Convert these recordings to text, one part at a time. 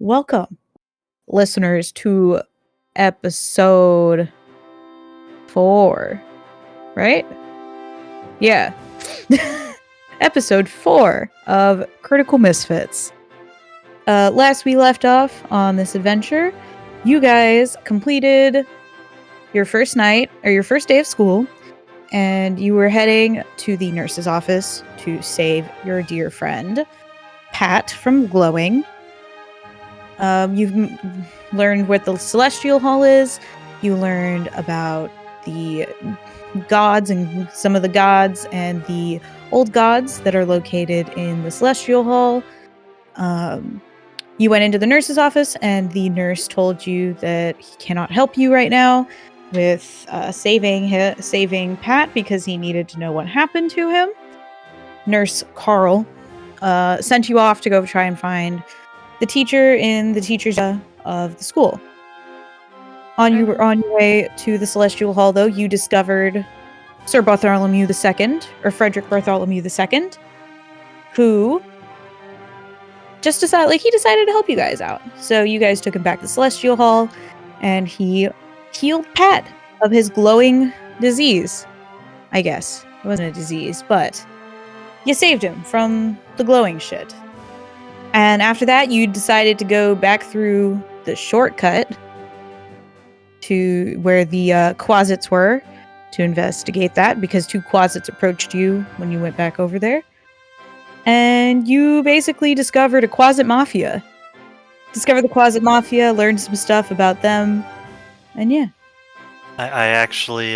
Welcome, listeners, to episode 4, right? Yeah. Episode 4 of Critical Misfits. Last we left off on this adventure, you guys completed your first night, or your first day of school, and you were heading to the nurse's office to save your dear friend, Pat, from glowing. You've learned what the Celestial Hall is. You learned about the gods and some of the gods and the old gods that are located in the Celestial Hall. You went into the nurse's office, and the nurse told you that he cannot help you right now with saving Pat because he needed to know what happened to him. Nurse Carl sent you off to go try and find the teacher in the teacher's of the school. On your way to the Celestial Hall, though, you discovered Sir Bartholomew II, or Frederick Bartholomew II, who just decided to help you guys out. So you guys took him back to Celestial Hall, and he healed Pat of his glowing disease. I guess it wasn't a disease, but you saved him from the glowing shit. And after that, you decided to go back through the shortcut to where the closets were to investigate that, because 2 closets approached you when you went back over there. And you basically discovered a closet mafia. Discovered the closet mafia, learned some stuff about them, and yeah. I actually,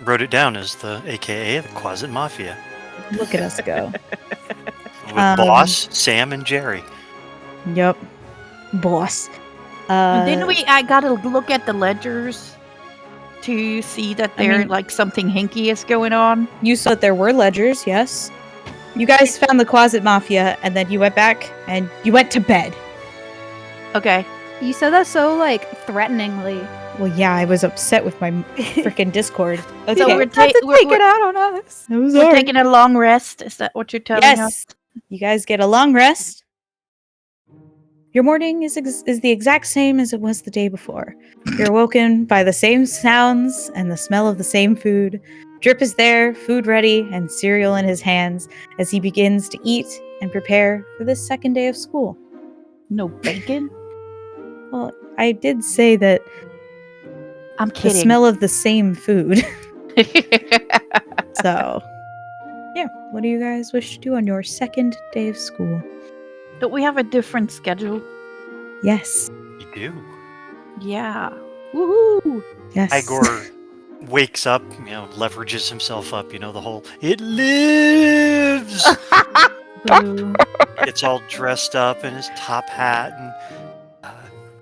wrote it down as the AKA the Closet Mafia. Look at us go. With Boss, Sam, and Jerry. Yep. Boss. Didn't we? I gotta look at the ledgers to see that something hinky is going on. You saw that there were ledgers, yes. You guys found the closet mafia, and then you went back and you went to bed. Okay. You said that so, threateningly. Well, yeah, I was upset with my freaking Discord. Okay. So we're take it out on us. We're taking a long rest. Is that what you're telling us? Yes. You guys get a long rest. Your morning is the exact same as it was the day before. You're woken by the same sounds and the smell of the same food. Drip is there, food ready, and cereal in his hands as he begins to eat and prepare for this second day of school. No bacon? Well, I did say that I'm kidding. The smell of the same food. So, yeah. What do you guys wish to do on your second day of school? Don't we have a different schedule? Yes. You do. Yeah. Woohoo! Yes. Igor wakes up, leverages himself up, the whole, it lives! Gets all dressed up in his top hat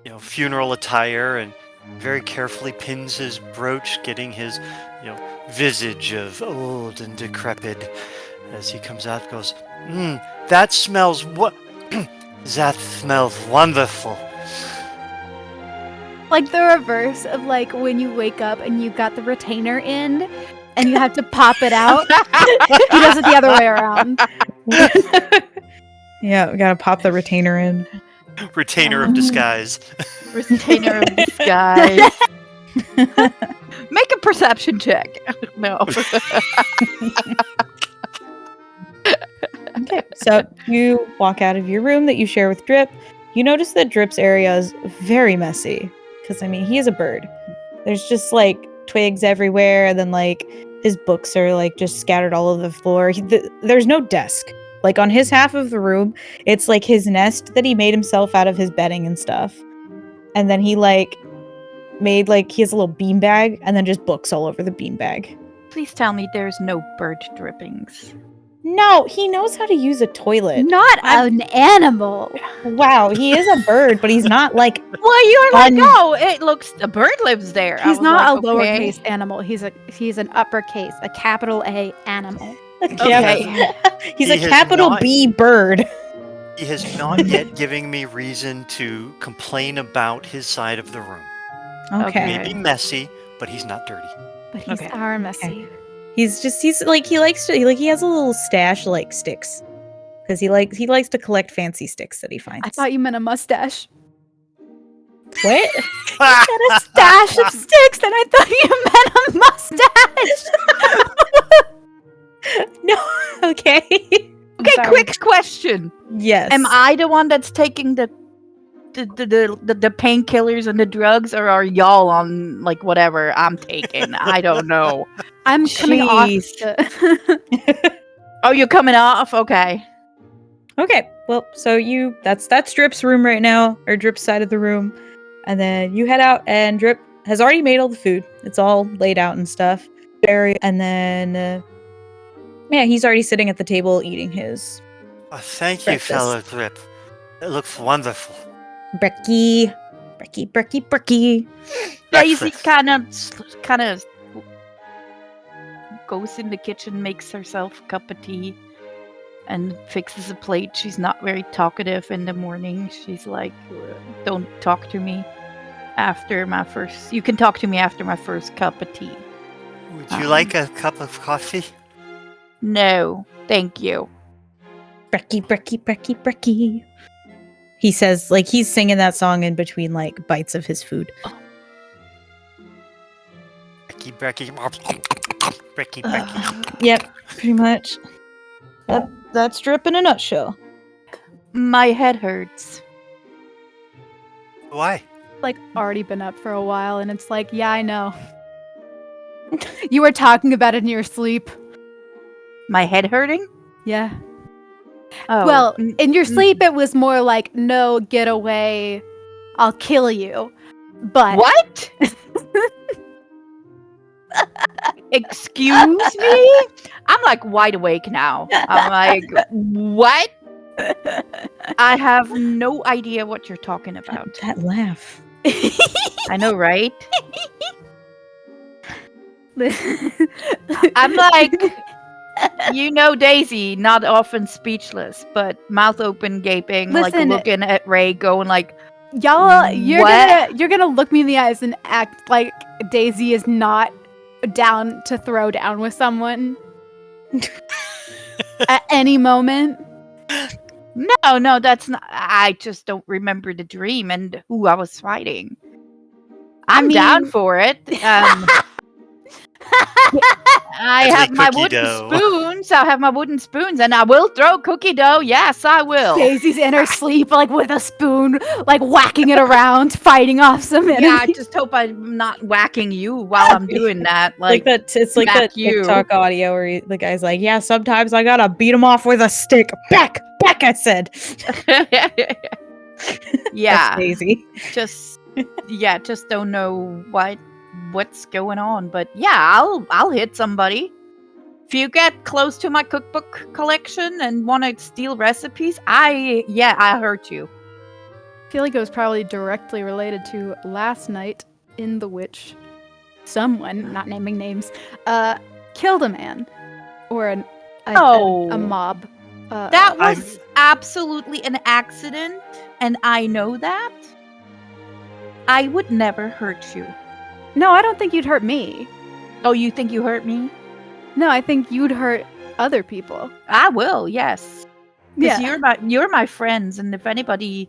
and, funeral attire, and very carefully pins his brooch, getting his, visage of old and decrepit. As he comes out, goes, that smells that smells wonderful. Like the reverse of when you wake up and you got the retainer in and you have to pop it out. He does it the other way around. Yeah, we gotta pop the retainer in. Retainer of disguise. Retainer of disguise. Make a perception check. No. Okay, so you walk out of your room that you share with Drip. You notice that Drip's area is very messy. Because, he is a bird. There's just, twigs everywhere. And then, his books are, just scattered all over the floor. There's no desk. On his half of the room, it's, his nest that he made himself out of his bedding and stuff. And then he, made, he has a little beanbag. And then just books all over the beanbag. Please tell me there's no bird drippings. No, he knows how to use a toilet. Not an animal. Wow, he is a bird, but he's not Well, you're it looks, a bird lives there. He's not a lowercase animal. He's an uppercase, a capital A animal. Okay. He's a capital B bird. He has not yet given me reason to complain about his side of the room. Okay. Maybe messy, but he's not dirty. But he's our messy. He has a little stash sticks because he likes to collect fancy sticks that he finds. I thought you meant a mustache. What? Got a stash of sticks, and I thought you meant a mustache. No. Okay. Okay, sorry. quick question. Yes. Am I the one that's taking the painkillers and the drugs, or are y'all on like whatever I'm taking? I don't know. I'm coming off. Oh, you're coming off? Okay. Okay. Well, so that's Drip's room right now, or Drip's side of the room, and then you head out, and Drip has already made all the food. It's all laid out and stuff. And then yeah, he's already sitting at the table eating his Thank you, breakfast. fellow Drip. It looks wonderful. brekkie. Daisy Breakfast. kind of goes in the kitchen, makes herself a cup of tea, and fixes a plate. She's not very talkative in the morning. She's like, "Don't talk to me after my first. You can talk to me after my first cup of tea." Would you like a cup of coffee? No, thank you. Brekkie. He says, like, he's singing that song in between, like, bites of his food. Brekkie. Yep, pretty much. That's Drip in a nutshell. My head hurts. Why? Like already been up for a while, and it's like, yeah, I know. You were talking about it in your sleep. My head hurting? Yeah. Oh, Well, in your sleep, it was more like, no, get away. I'll kill you. But what? Excuse me? I'm like wide awake now. I'm like, what? I have no idea what you're talking about. That laugh. I know, right? I'm like, Daisy, not often speechless, but mouth open, gaping, like Listen, looking at Ray, going like, y'all, you're What? gonna look me in the eyes and act like Daisy is not down to throw down with someone at any moment. no, that's not. I just don't remember the dream and who I was fighting. I'm down mean- for it. I Deadly have my cookie wooden dough. spoons. I have my wooden spoons, and I will throw cookie dough. Yes, I will. Daisy's in her sleep, like with a spoon, like whacking it around, fighting off some enemy. Yeah, I just hope I'm not whacking you while I'm doing that. Like that, it's like that smack you. TikTok audio where the guy's like, "Yeah, sometimes I gotta beat him off with a stick." Back, I said. Yeah, That's Daisy. just don't know what's going on. But yeah, I'll hit somebody. If you get close to my cookbook collection and want to steal recipes, I hurt you. I feel like it was probably directly related to last night in the which someone, not naming names, killed a man or a mob. That was absolutely an accident, and I know that. I would never hurt you. No, I don't think you'd hurt me. Oh, you think you hurt me? No, I think you'd hurt other people. I will, yes. Yeah. Because you're my friends, and if anybody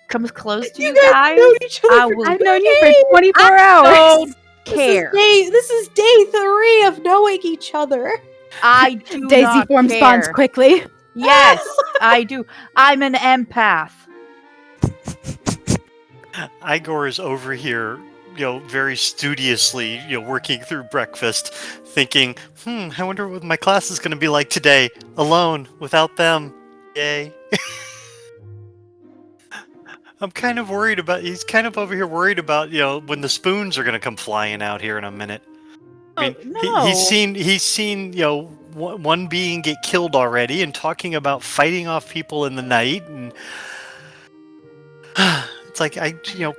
comes close to you guys guys, known each other I for will I've known you for days. 24 I hours. don't care. This is day 3 of knowing each other. I do Daisy not forms care. bonds quickly. Yes, I do. I'm an empath. Igor is over here, very studiously, working through breakfast, thinking, I wonder what my class is going to be like today, alone, without them. Yay. I'm kind of worried about, he's kind of over here worried about, when the spoons are going to come flying out here in a minute. I mean, he's seen, one being get killed already and talking about fighting off people in the night, and it's like,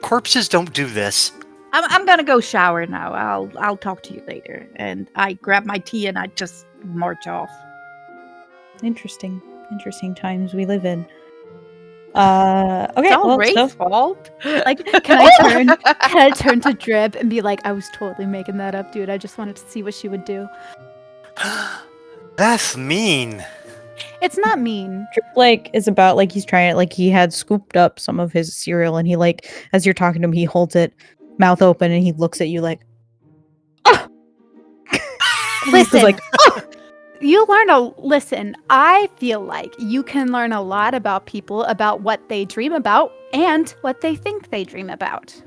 corpses don't do this. I'm gonna go shower now. I'll talk to you later. And I grab my tea and I just march off. Interesting times we live in. Okay, It's all well, Ray's so fault. Like, can I turn to Drip and be like, I was totally making that up, dude. I just wanted to see what she would do. That's mean. It's not mean. Trip, like, is about, like, he's trying to, like, he had scooped up some of his cereal, and he, like, as you're talking to him, he holds it, mouth open, and he looks at you like, oh! Listen, like, listen, I feel like you can learn a lot about people, about what they dream about, and what they think they dream about.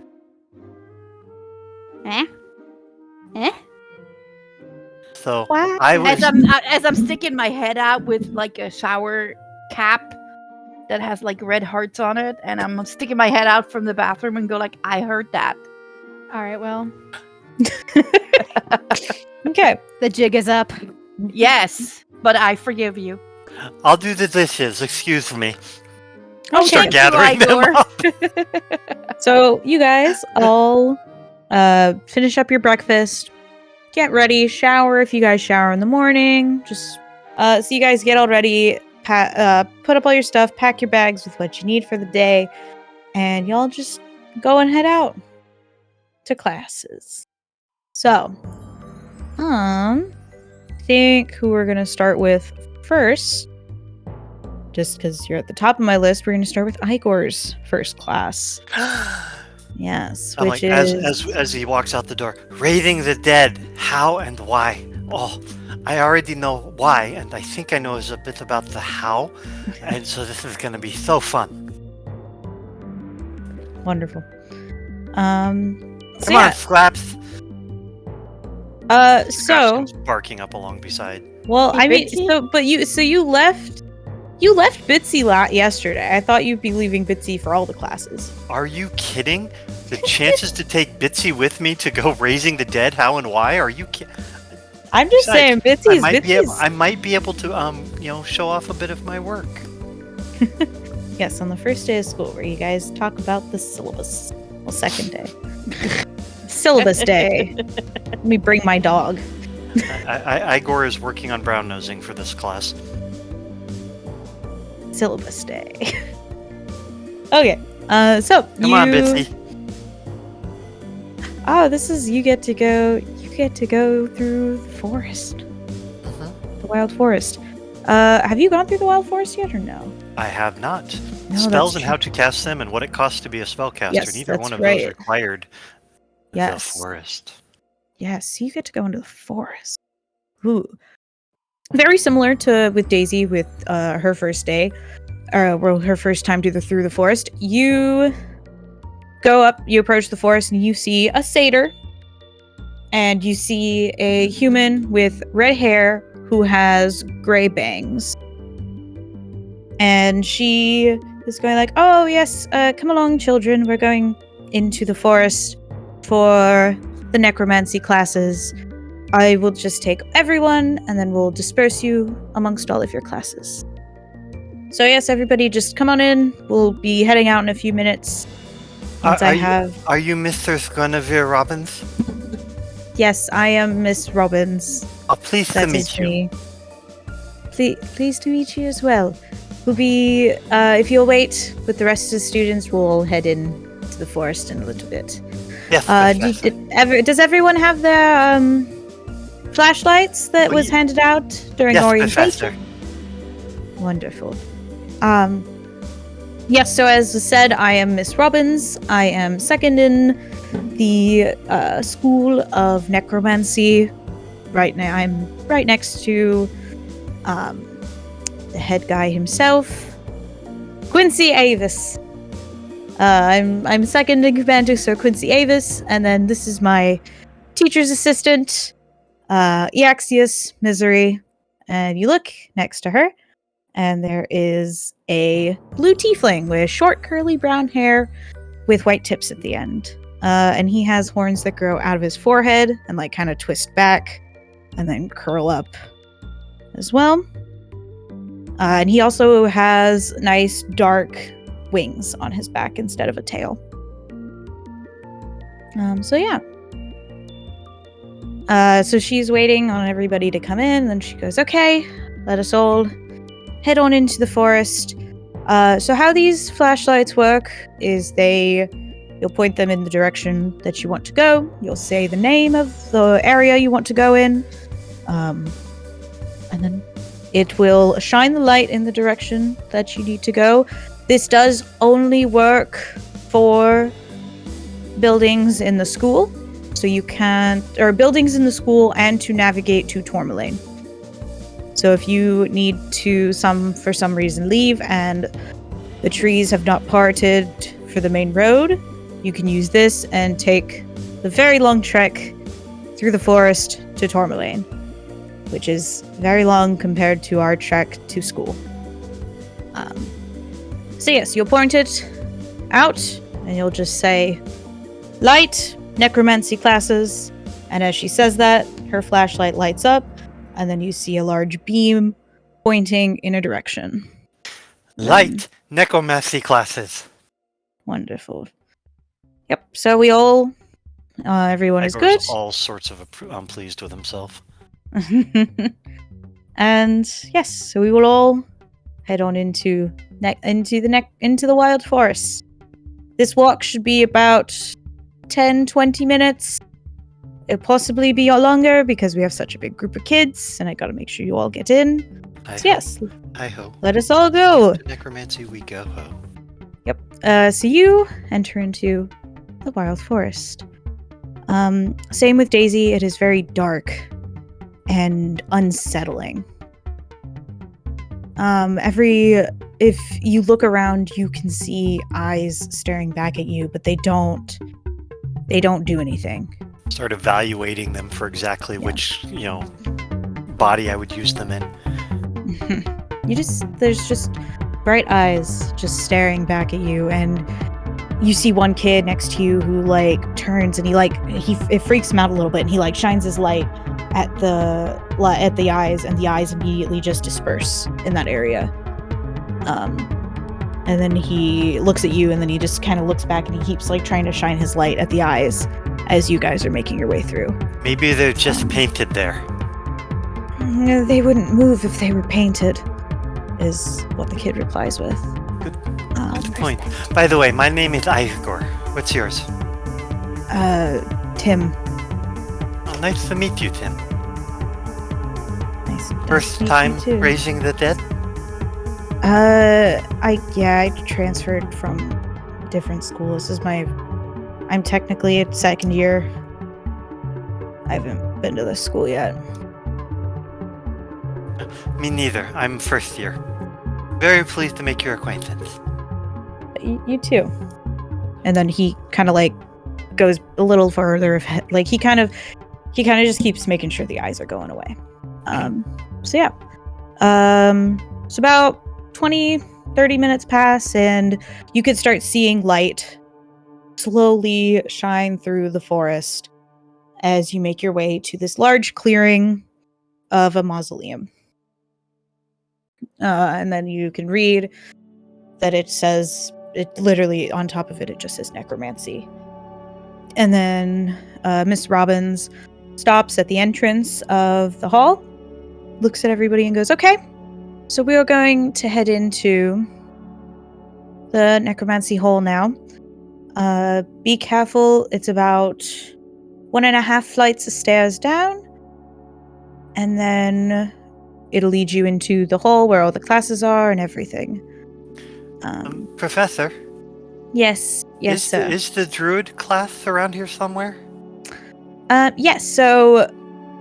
Eh? So what? I was As I'm sticking my head out with like a shower cap that has like red hearts on it, and I'm sticking my head out from the bathroom and go like, I heard that. All right, well, Okay. the jig is up. Yes, but I forgive you. I'll do the dishes. Excuse me. Okay. Start Thank you, gathering them Igor. up. So you guys all finish up your breakfast, get ready, shower if you guys shower in the morning. Just so you guys get all ready, put up all your stuff, pack your bags with what you need for the day, and y'all just go and head out to classes. So, think who we're gonna start with first. Just because you're at the top of my list, we're gonna start with Igor's first class. Yes, I'm which like, is as he walks out the door, raising the dead. How and why? Oh, I already know why, and I think I know a bit about the how, and so this is gonna be so fun. wonderful. So Come on, Scraps. Scraps so comes barking up along beside. well, Hey, I mean, Bitsy? you left Bitsy yesterday. I thought you'd be leaving Bitsy for all the classes. Are you kidding? The chances to take Bitsy with me to go raising the dead, how and why? Are you kidding? I'm just saying, Bitsy's I might be able to, show off a bit of my work. Yes, on the first day of school, where you guys talk about the syllabus. Well, second day. Syllabus day. Let me bring my dog. Igor is working on brown nosing for this class. Syllabus day. Okay. So Come on, Bitsy. Oh, this is you get to go through the forest. The wild forest. Have you gone through the wild forest yet or no? I have not. No, Spells that's and how to cast them and what it costs to be a spellcaster. Yes, Neither that's one of right. those required Yes. the forest. Yes, you get to go into the forest. Ooh. Very similar to with Daisy with her first day, her first time through the forest. You go up, you approach the forest, and you see a satyr, and you see a human with red hair who has gray bangs, and she is going like, "Oh yes, come along, children. We're going into the forest for the necromancy classes. I will just take everyone, and then we'll disperse you amongst all of your classes." So yes, everybody, just come on in. We'll be heading out in a few minutes. Once Are you Mr. Guinevere Robbins? Yes, I am Miss Robbins. Oh, pleased to That meet is you. me. Pleased to meet you as well. We'll be, if you'll wait with the rest of the students, we'll head in to the forest in a little bit. Yes, Does everyone have their flashlights that Oh, was handed out during yes, orientation? Professor. Wonderful. Yes, so as I said, I am Miss Robbins. I am second in the School of Necromancy. Right now, I'm right next to the head guy himself, Quincy Avis. I'm second in command to Sir Quincy Avis, and then this is my teacher's assistant, Eaxius Misery. And you look next to her, and there is a blue tiefling with short, curly brown hair with white tips at the end. And he has horns that grow out of his forehead and like kind of twist back and then curl up as well. And he also has nice dark wings on his back instead of a tail. So yeah. So she's waiting on everybody to come in, and then she goes, "Okay, let us all head on into the forest." So how these flashlights work is you'll point them in the direction that you want to go. You'll say the name of the area you want to go in. And then It will shine the light in the direction that you need to go. This does only work for buildings in the school. So you can't, or buildings in the school and to navigate to Tourmaline. So if you need to for some reason leave and the trees have not parted for the main road, you can use this and take the very long trek through the forest to Tourmaline, which is very long compared to our trek to school. So yes, you'll point it out and you'll just say, light, necromancy classes. And as she says that, her flashlight lights up and then you see a large beam pointing in a direction. Light, necromancy classes. Wonderful. Yep, so we all, everyone is good. Igor's all sorts of pleased with himself. And yes, so we will all head on into the wild forest. This walk should be about 10-20 minutes. It'll possibly be longer because we have such a big group of kids and I gotta make sure you all get in. I hope. Let us all go. To necromancy we go. Yep. So you enter into the wild forest. Same with Daisy, it is very dark and unsettling. If you look around, you can see eyes staring back at you, but they don't do anything. Start evaluating them for exactly which, body I would use them in. There's just bright eyes just staring back at you, and you see one kid next to you who turns and it freaks him out a little bit, and he shines his light at the eyes, and the eyes immediately just disperse in that area. And then he looks at you, and then he just kind of looks back, and he keeps trying to shine his light at the eyes as you guys are making your way through. Maybe they're just painted there. No, they wouldn't move if they were painted, is what the kid replies with. Good point. By the way, my name is Igor. What's yours? Tim. Oh, nice to meet you, Tim. Nice First to meet time you too. raising the dead? I transferred from different school. I'm technically at second year. I haven't been to this school yet. Me neither. I'm first year. Very pleased to make your acquaintance. You too. And then he kind of goes a little further. He kind of just keeps making sure the eyes are going away. So yeah. So about 20-30 minutes pass, and you could start seeing light slowly shine through the forest as you make your way to this large clearing of a mausoleum. And then you can read that it says, it literally on top of it, it just says necromancy. And then Miss Robbins stops at the entrance of the hall, looks at everybody and goes, okay, so we are going to head into the necromancy hole now. Be careful, it's about 1.5 flights of stairs down, and then it'll lead you into the hall where all the classes are and everything. Professor? Yes, sir. Is the druid class around here somewhere? Yes, so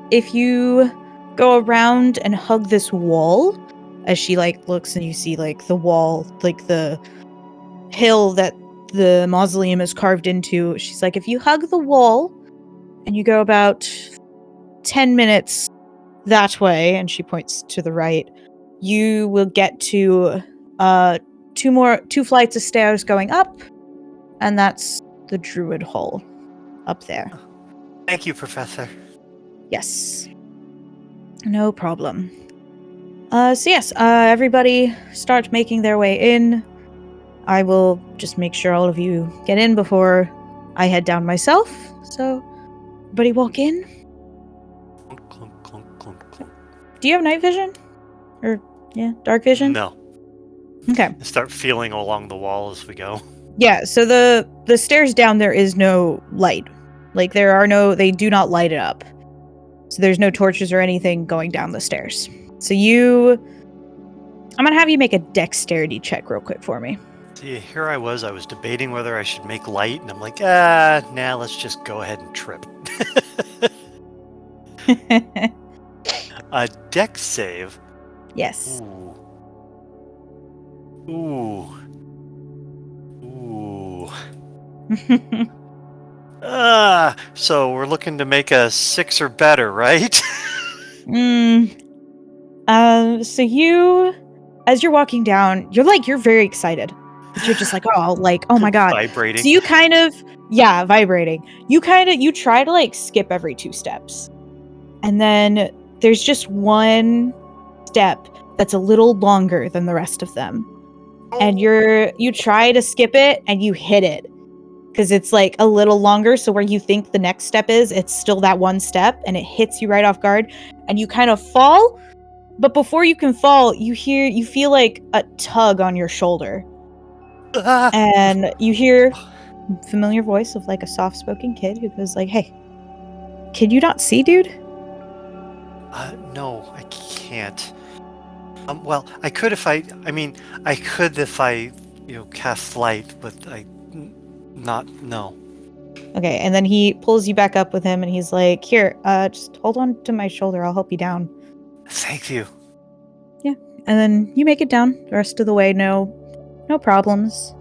if you go around and hug this wall, as she looks and you see the wall, the hill that the mausoleum is carved into, she's like, if you hug the wall and you go about 10 minutes that way, and she points to the right, you will get to 2 flights of stairs going up, and that's the druid hole up there. Thank you, Professor. Yes. No problem. So yes, everybody start making their way in. I will just make sure all of you get in before I head down myself. So, everybody walk in. Clunk, clunk, clunk, clunk. Do you have night vision? Or, dark vision? No. Okay. Start feeling along the wall as we go. Yeah, so the stairs down, there is no light. They do not light it up. So there's no torches or anything going down the stairs. So I'm gonna have you make a dexterity check real quick for me. See, here I was debating whether I should make light, and I'm like, nah, let's just go ahead and trip. A dex save. Yes. Ooh. So we're looking to make a 6 or better, right? So as you're walking down, you're very excited. You're just like, oh my god. Vibrating. So you kind of, vibrating. You try to like skip every 2 steps. And then there's just one step that's a little longer than the rest of them. And you try to skip it and you hit it. Because it's like a little longer, so where you think the next step is, it's still that one step, and it hits you right off guard, and you kind of fall. But before you can fall, you feel like a tug on your shoulder, and you hear a familiar voice of like a soft-spoken kid who goes like, "Hey, can you not see, dude?" No, I can't. Well, I could if I cast light, but no. Okay, and then he pulls you back up with him, and he's like, "Here, just hold on to my shoulder. I'll help you down." Thank you. Yeah, and then you make it down the rest of the way, no problems.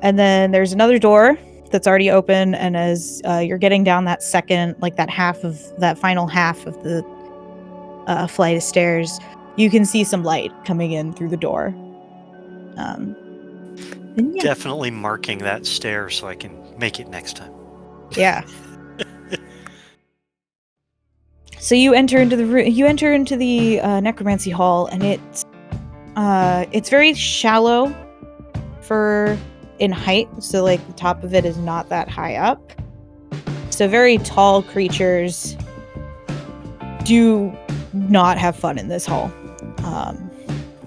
And then there's another door that's already open, and as you're getting down that second, like that final half of the flight of stairs, you can see some light coming in through the door. And yeah. Definitely marking that stair so I can make it next time. Yeah. So you enter into the necromancy hall, and it's very shallow in height. So like the top of it is not that high up. So very tall creatures do not have fun in this hall.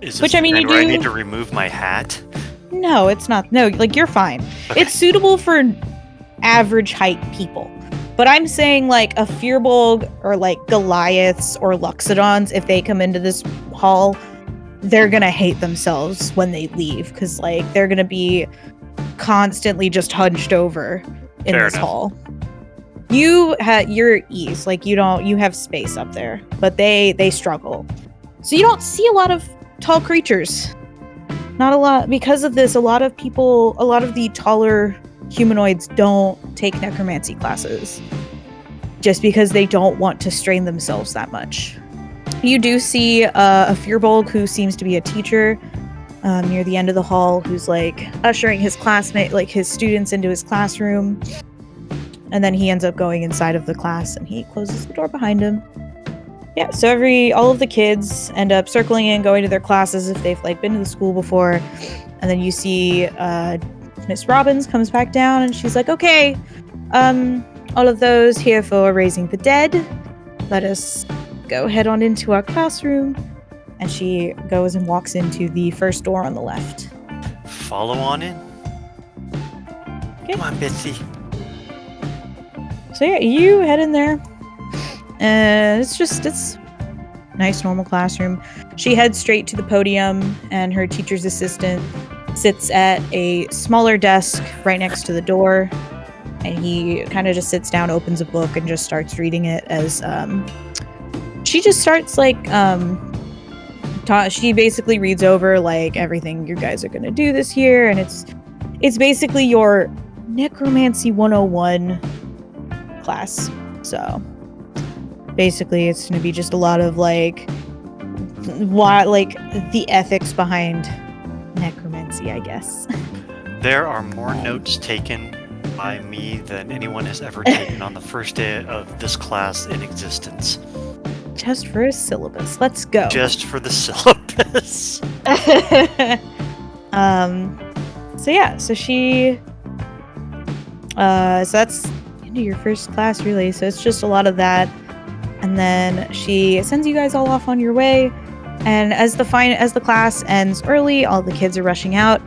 Is this which I mean, you do. I need to remove my hat? No, it's not. No, like you're fine. Okay. It's suitable for average height people. But I'm saying like a Firbolg or like Goliaths or Luxodons, if they come into this hall, they're gonna hate themselves when they leave, because like they're gonna be constantly just hunched over in Fair this enough. hall. You're at ease, like you have space up there, but they struggle. So you don't see a lot of tall creatures. Not a lot. Because of this, a lot of the taller humanoids don't take necromancy classes, just because they don't want to strain themselves that much. You do see a Firbolg who seems to be a teacher near the end of the hall, who's like ushering his students into his classroom, and then he ends up going inside of the class and he closes the door behind him. Yeah, so all of the kids end up circling in, going to their classes if they've like been to the school before, and then you see Miss Robbins comes back down and she's like, "Okay, all of those here for raising the dead, let us go head on into our classroom." And she goes and walks into the first door on the left. Follow on in. Okay. Come on, Bitsy. So yeah, you head in there. And it's nice normal classroom. She heads straight to the podium, and her teacher's assistant sits at a smaller desk right next to the door, and he kind of just sits down, opens a book, and just starts reading it as she just starts like she basically reads over like everything you guys are going to do this year, and it's basically your necromancy 101 class. So basically it's going to be just a lot of like the ethics behind necromancy, I guess. There are more notes taken by me than anyone has ever taken on the first day of this class in existence. Just for a syllabus. Let's go. Just for the syllabus. So yeah, so she so that's into your first class really. So it's just a lot of that. And then she sends you guys all off on your way. And as the class ends early, all the kids are rushing out.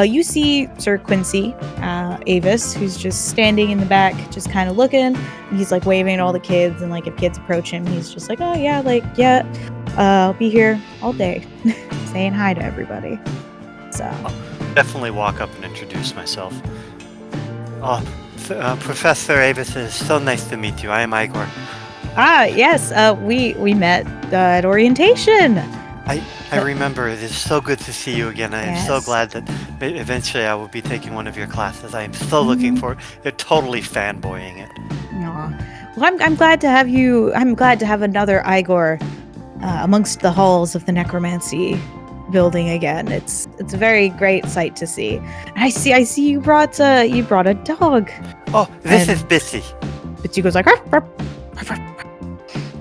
You see Sir Quincy Avis, who's just standing in the back, just kind of looking. And he's like waving at all the kids, and like if kids approach him, he's just like, "Oh yeah, like yeah, I'll be here all day, saying hi to everybody. So Definitely walk up and introduce myself. Oh, Professor Avis, it's so nice to meet you. I am Igor. yes, we met at orientation. I remember. It is so good to see you again. I am so Yes. glad that eventually I will be taking one of your classes. I am so looking forward. You're totally fanboying it. Aw. Well, I'm glad to have you. I'm glad to have another Igor amongst the halls of the necromancy building again. It's a very great sight to see. I see you brought a dog. Oh, this And- is Bissy. But he goes like ruff, ruff, ruff, ruff.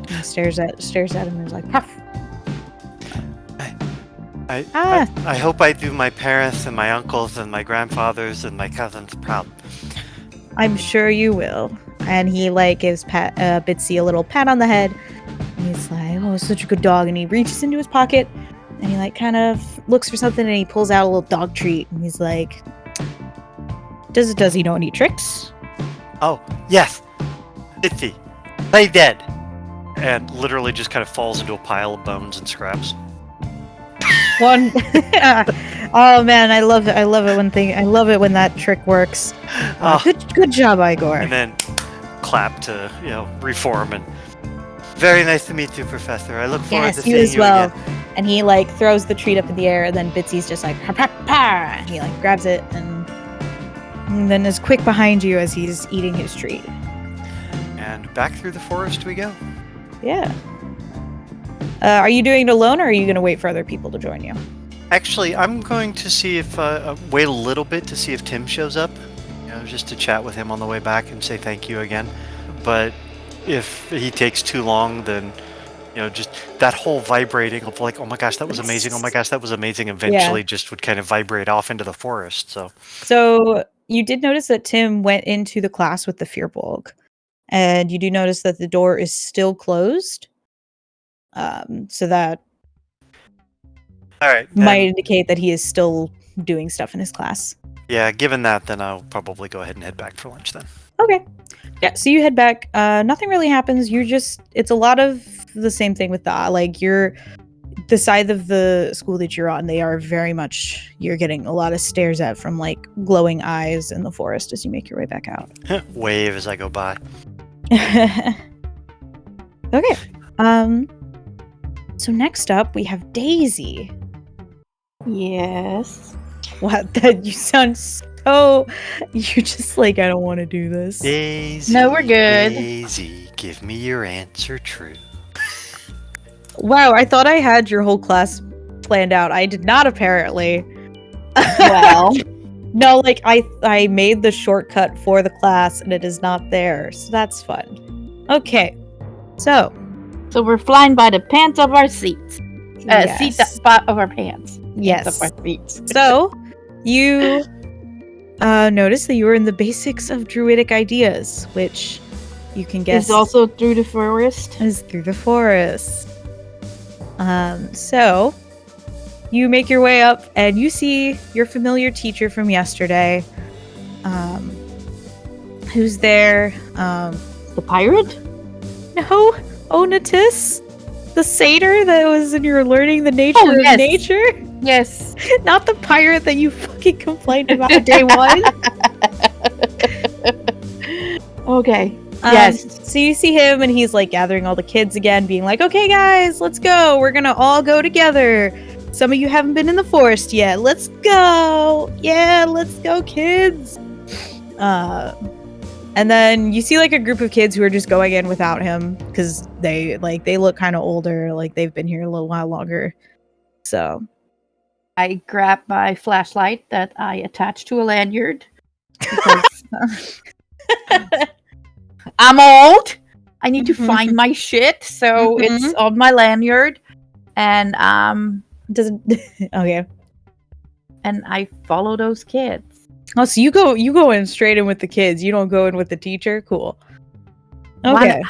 And stares at him and is like ruff. I hope I do my parents and my uncles and my grandfathers and my cousins proud. I'm sure you will. And he like gives Bitsy a little pat on the head. And he's like, "Oh, such a good dog." And he reaches into his pocket and he like kind of looks for something and he pulls out a little dog treat and he's like, "Does he know any tricks?" Oh, yes. Bissy, play dead. And literally just kind of falls into a pile of bones and scraps. One. Oh man, I love it. I love it when that trick works. Oh, Good job, Igor. and then clap to, reform. And very nice to meet you, Professor. I look forward to Yes, seeing you as you well. again. And he like throws the treat up in the air, and then Bitsy's just like pa pa pa. And he like grabs it and then is quick behind you as he's eating his treat. And back through the forest we go. Yeah. Are you doing it alone, or are you going to wait for other people to join you? Actually, I'm going to see if wait a little bit to see if Tim shows up. Just to chat with him on the way back and say thank you again. But if he takes too long, then just that whole vibrating of like, oh my gosh, that was amazing. Oh my gosh, that was amazing. Eventually, just would kind of vibrate off into the forest. So you did notice that Tim went into the class with the Fearbolg, and you do notice that the door is still closed. So that All right. might Then, indicate that he is still doing stuff in his class. yeah, given that, then I'll probably go ahead and head back for lunch then. Okay. Yeah, so you head back. Nothing really happens. It's a lot of the same thing with the side of the school that you're on. They are very much, you're getting a lot of stares at from like glowing eyes in the forest as you make your way back out. Wave as I go by. Okay. So next up we have Daisy. Yes. What? That you sound so. You're just like, I don't want to do this. Daisy. No, we're good. Daisy, give me your answer true. Wow, I thought I had your whole class planned out. I did not, apparently. Well, No, like I made the shortcut for the class and it is not there, so that's fun. Okay, so we're flying by the pants of our seats. yes. Seat spot of our pants. Yes. Of our seats. So you notice that you were in the basics of druidic ideas, which you can guess Is also through the forest. is through the forest. So you make your way up and you see your familiar teacher from yesterday. Who's there? The pirate? No, Onatis, the satyr that was in your learning the nature Oh, yes. of nature. Yes. Not the pirate that you fucking complained about day one. Okay. Yes. So you see him and he's like gathering all the kids again, being like, "Okay, guys, let's go. We're gonna all go together. Some of you haven't been in the forest yet. Let's go. Yeah, let's go, kids." And then you see like a group of kids who are just going in without him because they look kind of older, like they've been here a little while longer. So I grab my flashlight that I attach to a lanyard because I'm old. I need to find my shit, so it's on my lanyard, and doesn't okay. and I follow those kids. Oh, so you go in straight in with the kids. You don't go in with the teacher. Cool. Okay.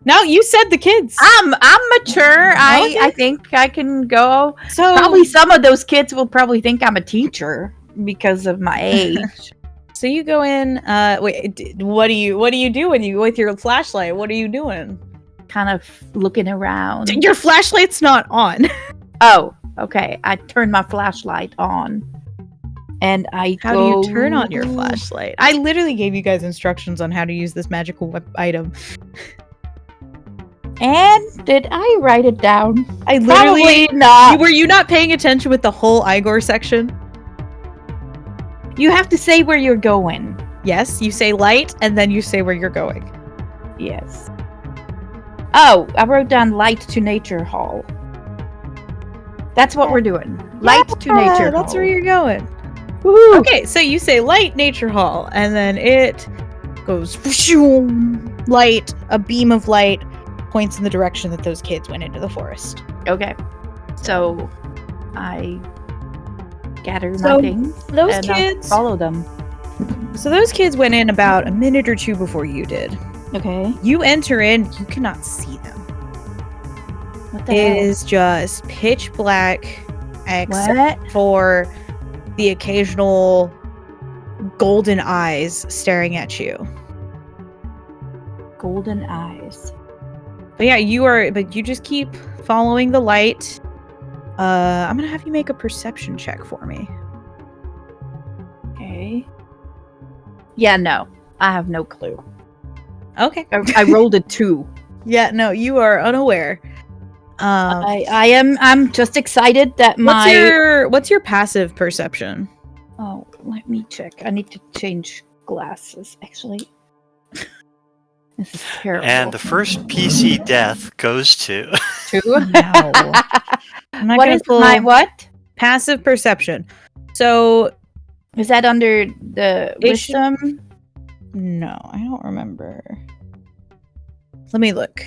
Now you said the kids. I'm mature. Okay. I think I can go. So Probably some of those kids will probably think I'm a teacher because of my age. So you go in. Wait, what do you do when you with your flashlight? What are you doing? kind of looking around. Your flashlight's not on. Oh, okay. I turn my flashlight on. And I How go... do you turn on your flashlight? I literally gave you guys instructions on how to use this magical item. And did I write it down? I literally... Probably not. Were you not paying attention with the whole Igor section? You have to say where you're going. Yes, you say light, and then you say where you're going. Yes. Oh, I wrote down light to nature hall. That's what we're doing. Light to nature That's hall. where you're going. Woohoo. Okay, so you say light nature hall, and then it goes light, a beam of light points in the direction that those kids went into the forest. Okay. So I gather So, my things those and I'll kids- follow them. So those kids went in about a minute or two before you did. Okay. You enter in, you cannot see them. What the It hell? is just pitch black, except What? for the occasional golden eyes staring at you. Golden eyes. But yeah, but you just keep following the light. I'm gonna have you make a perception check for me. Okay. Yeah, no. I have no clue. Okay. I rolled a 2. Yeah, no, you are unaware. I'm just excited that What's your passive perception? Oh, let me check. I need to change glasses, actually. This is terrible. And the first PC death goes to. 2? No. I'm not What gonna is pull my what? passive perception. So Is that under the It should- wisdom? no, I don't remember. Let me look.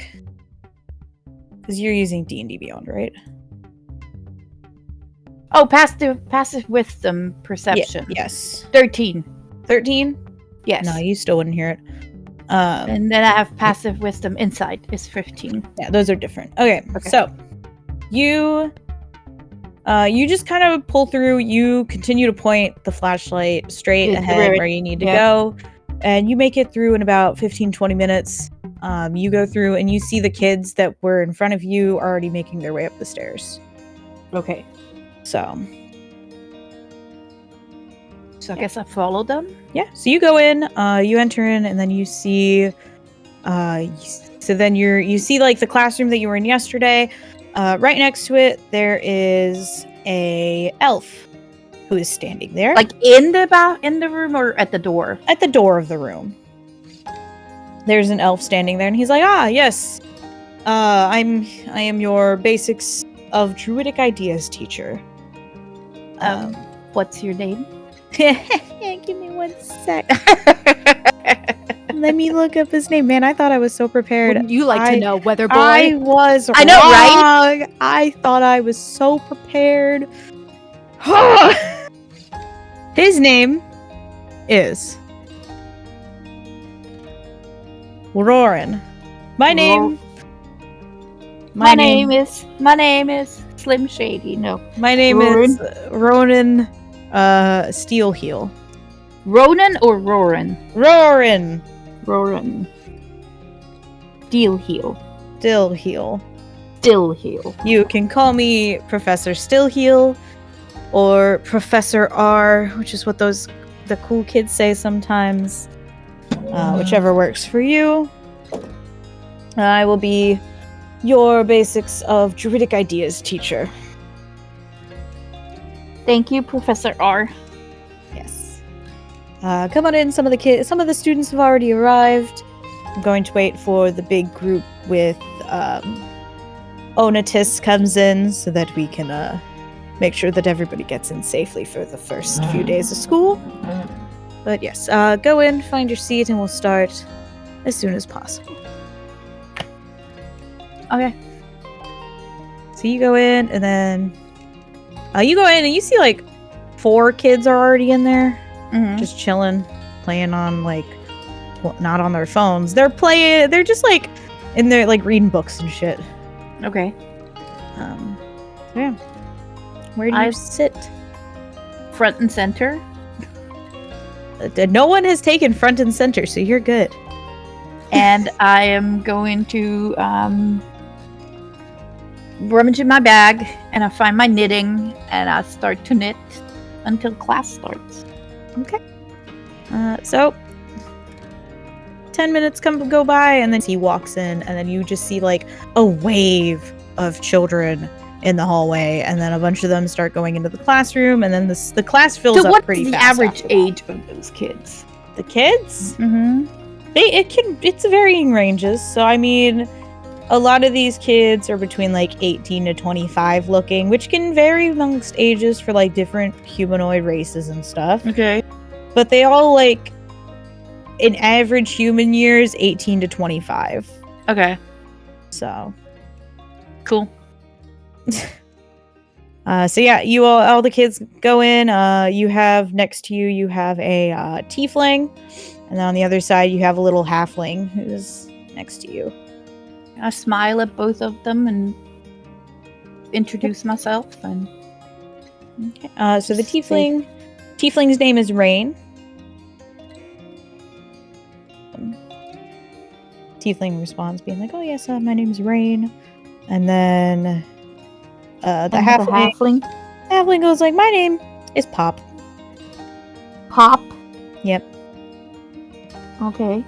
Because you're using D&D Beyond, right? Oh, passive wisdom perception. Yes. 13. 13? Yes. No, you still wouldn't hear it. And then I have passive wisdom insight is 15. Yeah, those are different. Okay. Okay. So you just kind of pull through, you continue to point the flashlight straight Yeah, ahead right. where you need to Yeah. go, and you make it through in about 15-20 minutes. You go through and you see the kids that were in front of you already making their way up the stairs. Okay. So So I guess I follow them. yeah, so you go in, you enter in, and then you see you see like the classroom that you were in yesterday. Right next to it there is a elf who is standing there, Like in the room or at the door? at the door of the room. There's an elf standing there, and he's like, "Ah, yes, I am your basics of druidic ideas teacher." What's your name? Give me 1 sec. Let me look up his name. Man, I thought I was so prepared. Wouldn't you like to know, Weather Boy? I was I know, right? wrong. I thought I was so prepared. His name is Roran. My name My name is Slim Shady. No. My name is Ronan Steelheel. Ronan or Roran? Roran Roran. Steelheel. Stillheel. Stillheel. You can call me Professor Stillheel or Professor R, which is what the cool kids say sometimes. Whichever works for you. I will be your basics of druidic ideas teacher. Thank you, Professor R. Yes. Come on in. Some of the students have already arrived. I'm going to wait for the big group with Onatis comes in so that we can make sure that everybody gets in safely for the first few days of school. But yes, go in, find your seat, and we'll start as soon as possible. Okay. So you go in, and then you see like 4 kids are already in there, Mm-hmm. just chilling, playing on not on their phones. They're just like in there like reading books and shit. Okay. So yeah. Where do you sit? Front and center. No one has taken front and center, so you're good. And I am going to rummage in my bag, and I find my knitting, and I start to knit until class starts. Okay. So 10 minutes go by, and then he walks in, and then you just see like a wave of children in the hallway, and then a bunch of them start going into the classroom, and then the class fills So up what's pretty the fast. average after that. age of those kids? The kids? Mm-hmm. It's varying ranges. So I mean, a lot of these kids are between like 18 to 25 looking, which can vary amongst ages for like different humanoid races and stuff. Okay. But they all like in average human years 18 to 25. Okay. So Cool. so yeah, you all the kids go in. You have next to you, you have a tiefling, and then on the other side you have a little halfling who's next to you. I smile at both of them and introduce myself. And Okay. So the Just say- tiefling's name is Rain. Tiefling responds, being like, "Oh yes, my name is Rain," and then the halfling goes like, "My name is Pop." Pop. Yep. Okay.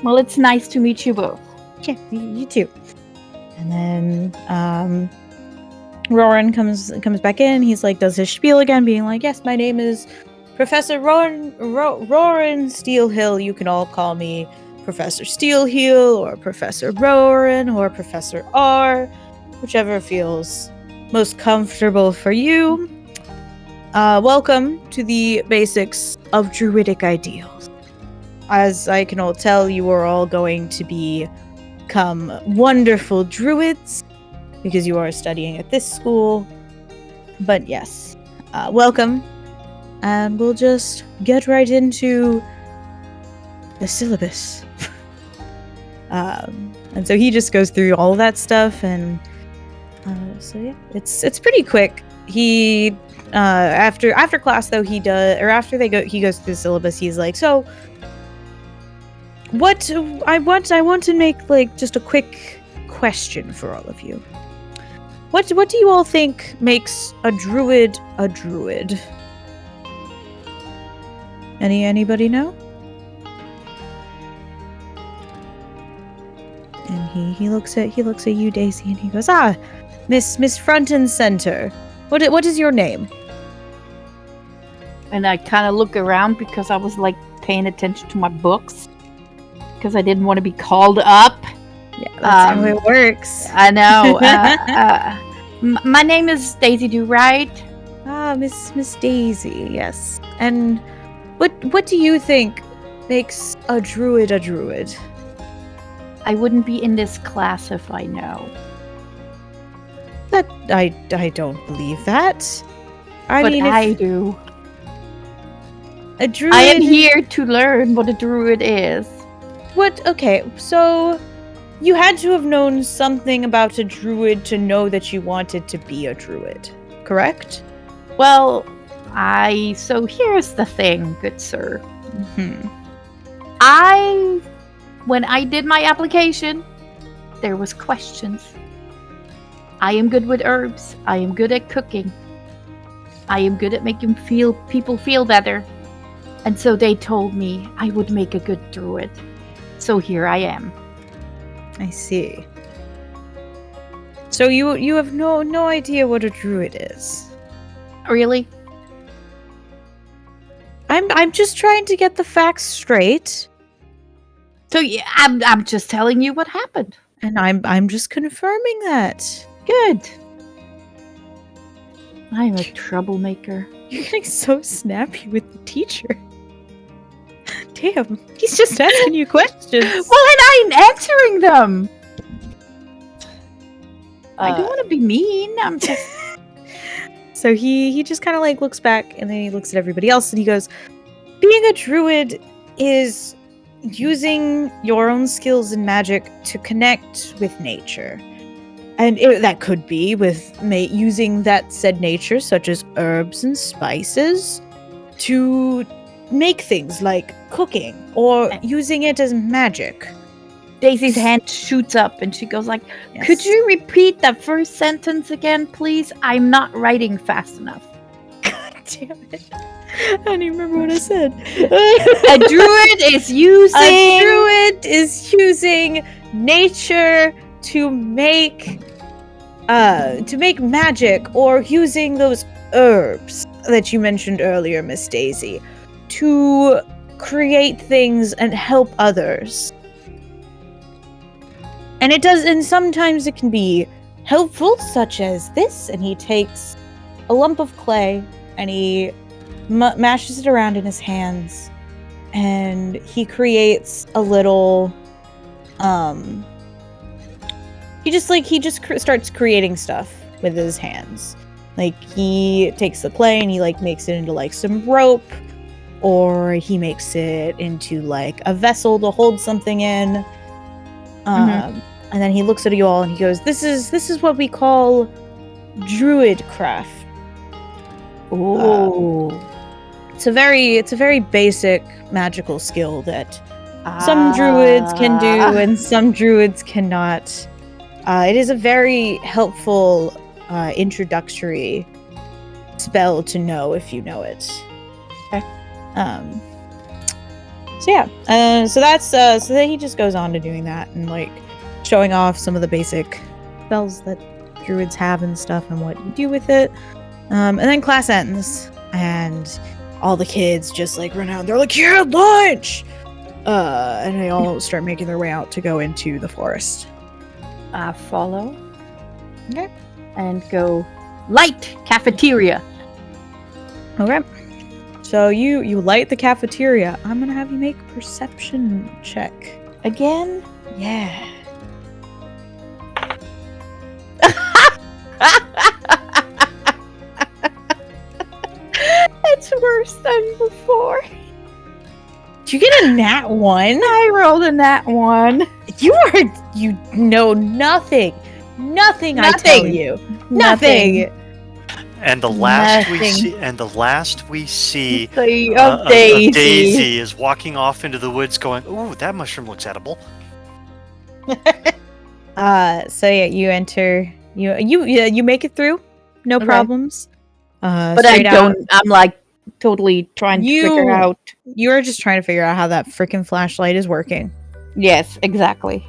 Well, it's nice to meet you both. Yeah, you too. And then Roran comes back in. He's like, does his spiel again, being like, "Yes, my name is Professor Roran Steelhill. You can all call me Professor Steelhill or Professor Roran or Professor R, whichever feels most comfortable for you. Welcome to the basics of druidic ideals. As I can all tell, you are all going to become wonderful druids because you are studying at this school. But yes, welcome. And we'll just get right into the syllabus." And so he just goes through all of that stuff, and so yeah, it's pretty quick. He after class though, he goes through the syllabus. He's like, "So what I want to make like just a quick question for all of you. What do you all think makes a druid a druid? Anybody know?" And he looks at you, Daisy, and he goes, Miss Front and Center. What is your name?" And I kind of look around because I was like paying attention to my books because I didn't want to be called up. Yeah, that's how it works. I know. My name is Daisy Do Right. Miss Daisy, yes. And what do you think makes a druid a druid? I wouldn't be in this class if I know. That I don't believe that. But mean, I if do. a druid. I am here to learn what a druid is. What? Okay, so you had to have known something about a druid to know that you wanted to be a druid, correct? Well, so here's the thing, good sir. Hmm. When I did my application, there was questions. I am good with herbs. I am good at cooking. I am good at making people feel better. And so they told me I would make a good druid. So here I am. I see. So you have no idea what a druid is. Really? I'm just trying to get the facts straight, So yeah, I'm just telling you what happened. and I'm just confirming that. Good. I'm a troublemaker. You're getting so snappy with the teacher. Damn, he's just asking you questions. Well, and I'm answering them. I don't want to be mean. I'm just. So he just kind of like looks back, and then he looks at everybody else, and he goes, "Being a druid is using your own skills in magic to connect with nature. And that could be with using that said nature, such as herbs and spices, to make things like cooking or using it as magic. Daisy's hand shoots up and she goes like, Yes. could you repeat that first sentence again, please? I'm not writing fast enough. God damn it. I don't even remember what I said. A druid is using... A druid is using nature to make magic, or using those herbs that you mentioned earlier, Miss Daisy, to create things and help others. And it does, and sometimes it can be helpful, such as this. And he takes a lump of clay and he mashes it around in his hands, and he creates a little. He just starts creating stuff with his hands. Like, he takes the clay and he like makes it into like some rope, or he makes it into like a vessel to hold something in. And then he looks at you all and he goes, "This is what we call druid craft." Oh. It's a very basic magical skill that some druids can do and some druids cannot. It is a very helpful introductory spell to know if you know it. Okay. So yeah. So then he just goes on to doing that and like showing off some of the basic spells that druids have and stuff and what you do with it. And then class ends and all the kids just like run out. They're like, "Yeah, lunch!" And they all start making their way out to go into the forest. I follow. Okay. And go light cafeteria. Okay. So you light the cafeteria. I'm gonna have you make a perception check. Again? Yeah. It's worse than before. Did you get a nat 1? I rolled a nat 1. You know nothing. Nothing. I tell you. Nothing. And the last we see of Daisy is walking off into the woods going, "Ooh, that mushroom looks edible." So yeah, you enter. You make it through, no problems. But I don't. I'm like totally trying to figure out. You are just trying to figure out how that freaking flashlight is working. Yes, exactly.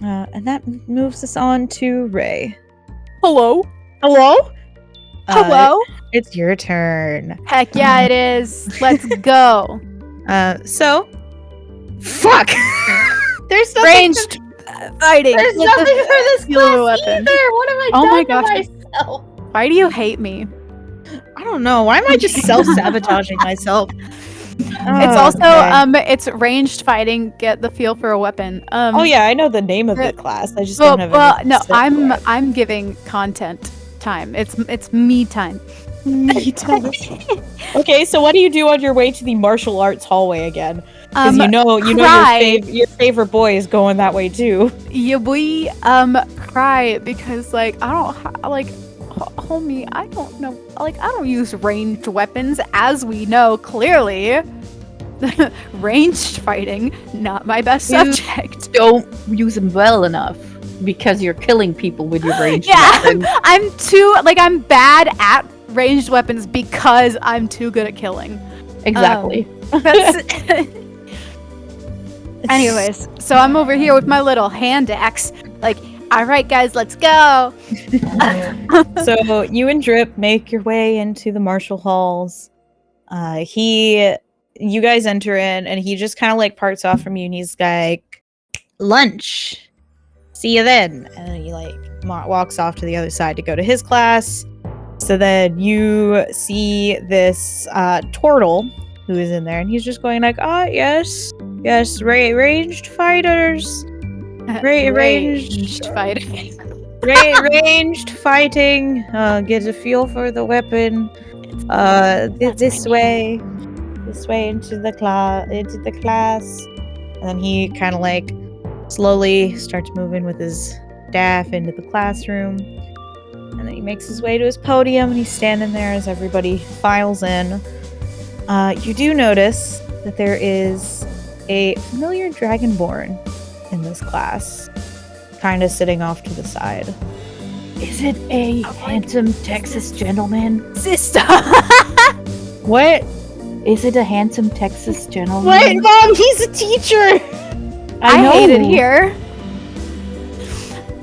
And that moves us on to Ray. Hello? Hello? It's your turn. Heck yeah, it is. Let's go. So. Fuck! There's nothing Ranged fighting. There's with nothing the for this steel of a class weapon. either. What have I Oh my done gosh. to myself? Why do you hate me? I don't know. Why am I just self-sabotaging myself? It's also it's ranged fighting. Get the feel for a weapon. Oh yeah, I know the name of the class. I just well, don't have. well, anything no, set for it. I'm giving content time. It's me time. Me time. Okay, so what do you do on your way to the martial arts hallway again? Because you know your favorite boy is going that way too. Yeah, we cry because like I don't homie, I don't know, like I don't use ranged weapons, as we know clearly. Ranged fighting, not my best subject. Don't use them well enough because you're killing people with your ranged weapons. I'm bad at ranged weapons because I'm too good at killing. Exactly. Anyways, so I'm over here with my little hand axe, like, all right, guys, let's go. So you and Drip make your way into the martial halls. You guys enter in, and he just kind of like parts off from you, and he's like, "Lunch. See you then." And then he like walks off to the other side to go to his class. So then you see this turtle who is in there, and he's just going like, "Ah, yes, ranged fighters, ranged fighting, ranged fighting. Get a feel for the weapon. This way into the class." And then he kind of like slowly starts moving with his staff into the classroom. And then he makes his way to his podium, and he's standing there as everybody files in. You do notice that there is a familiar dragonborn in this class, kind of sitting off to the side. Is it a handsome Texas gentleman? Sister! What? Is it a handsome Texas gentleman? What, Mom? He's a teacher! I know. hate it here.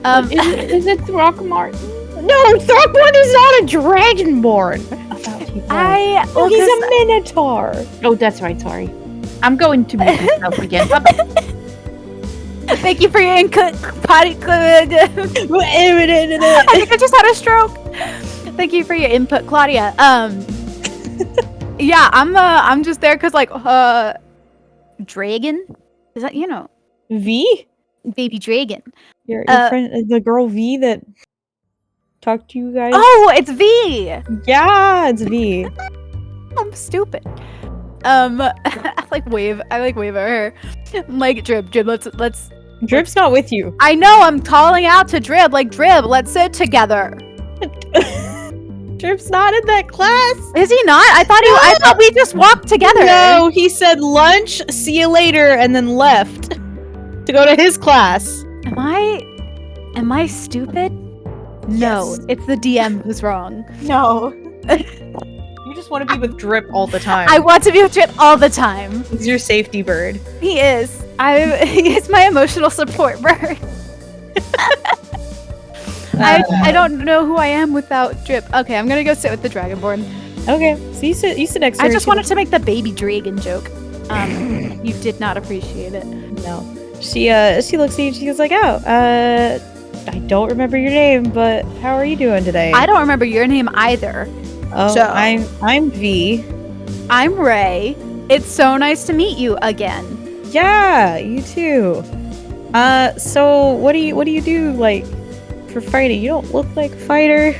Is it Throckmorton? No, Throckmorton is not a dragonborn! I thought he was. Oh, he's a minotaur! Oh, that's right. Sorry. I'm going to mute myself again. Thank you for your input, potty. I think I just had a stroke. Thank you for your input, Claudia. Yeah, I'm just there because dragon. Is that V? baby dragon? Your friend, the girl V that talked to you guys? Oh, it's V. Yeah, it's V. I'm stupid. I wave at her. I'm like, Drib, let's. Drip's not with you. I know. I'm calling out to Drib. Like, Drib, let's sit together. Drip's not in that class. Is he not? I thought we just walked together. No, he said lunch, see you later, and then left to go to his class. Am I stupid? No, Yes. it's the DM who's wrong. No. You just want to be with Drip all the time. I want to be with Drip all the time. He's your safety bird. He is. He is my emotional support bird. I don't know who I am without Drip. Okay, I'm gonna go sit with the Dragonborn. Okay, so you sit next to her. I just wanted to make the baby dragon joke. You did not appreciate it. No. She looks at you and she goes like, oh, I don't remember your name, but how are you doing today? I don't remember your name either. Oh, so- I'm V. I'm Ray. It's so nice to meet you again. Yeah, you too. So what do you do like for fighting? You don't look like a fighter.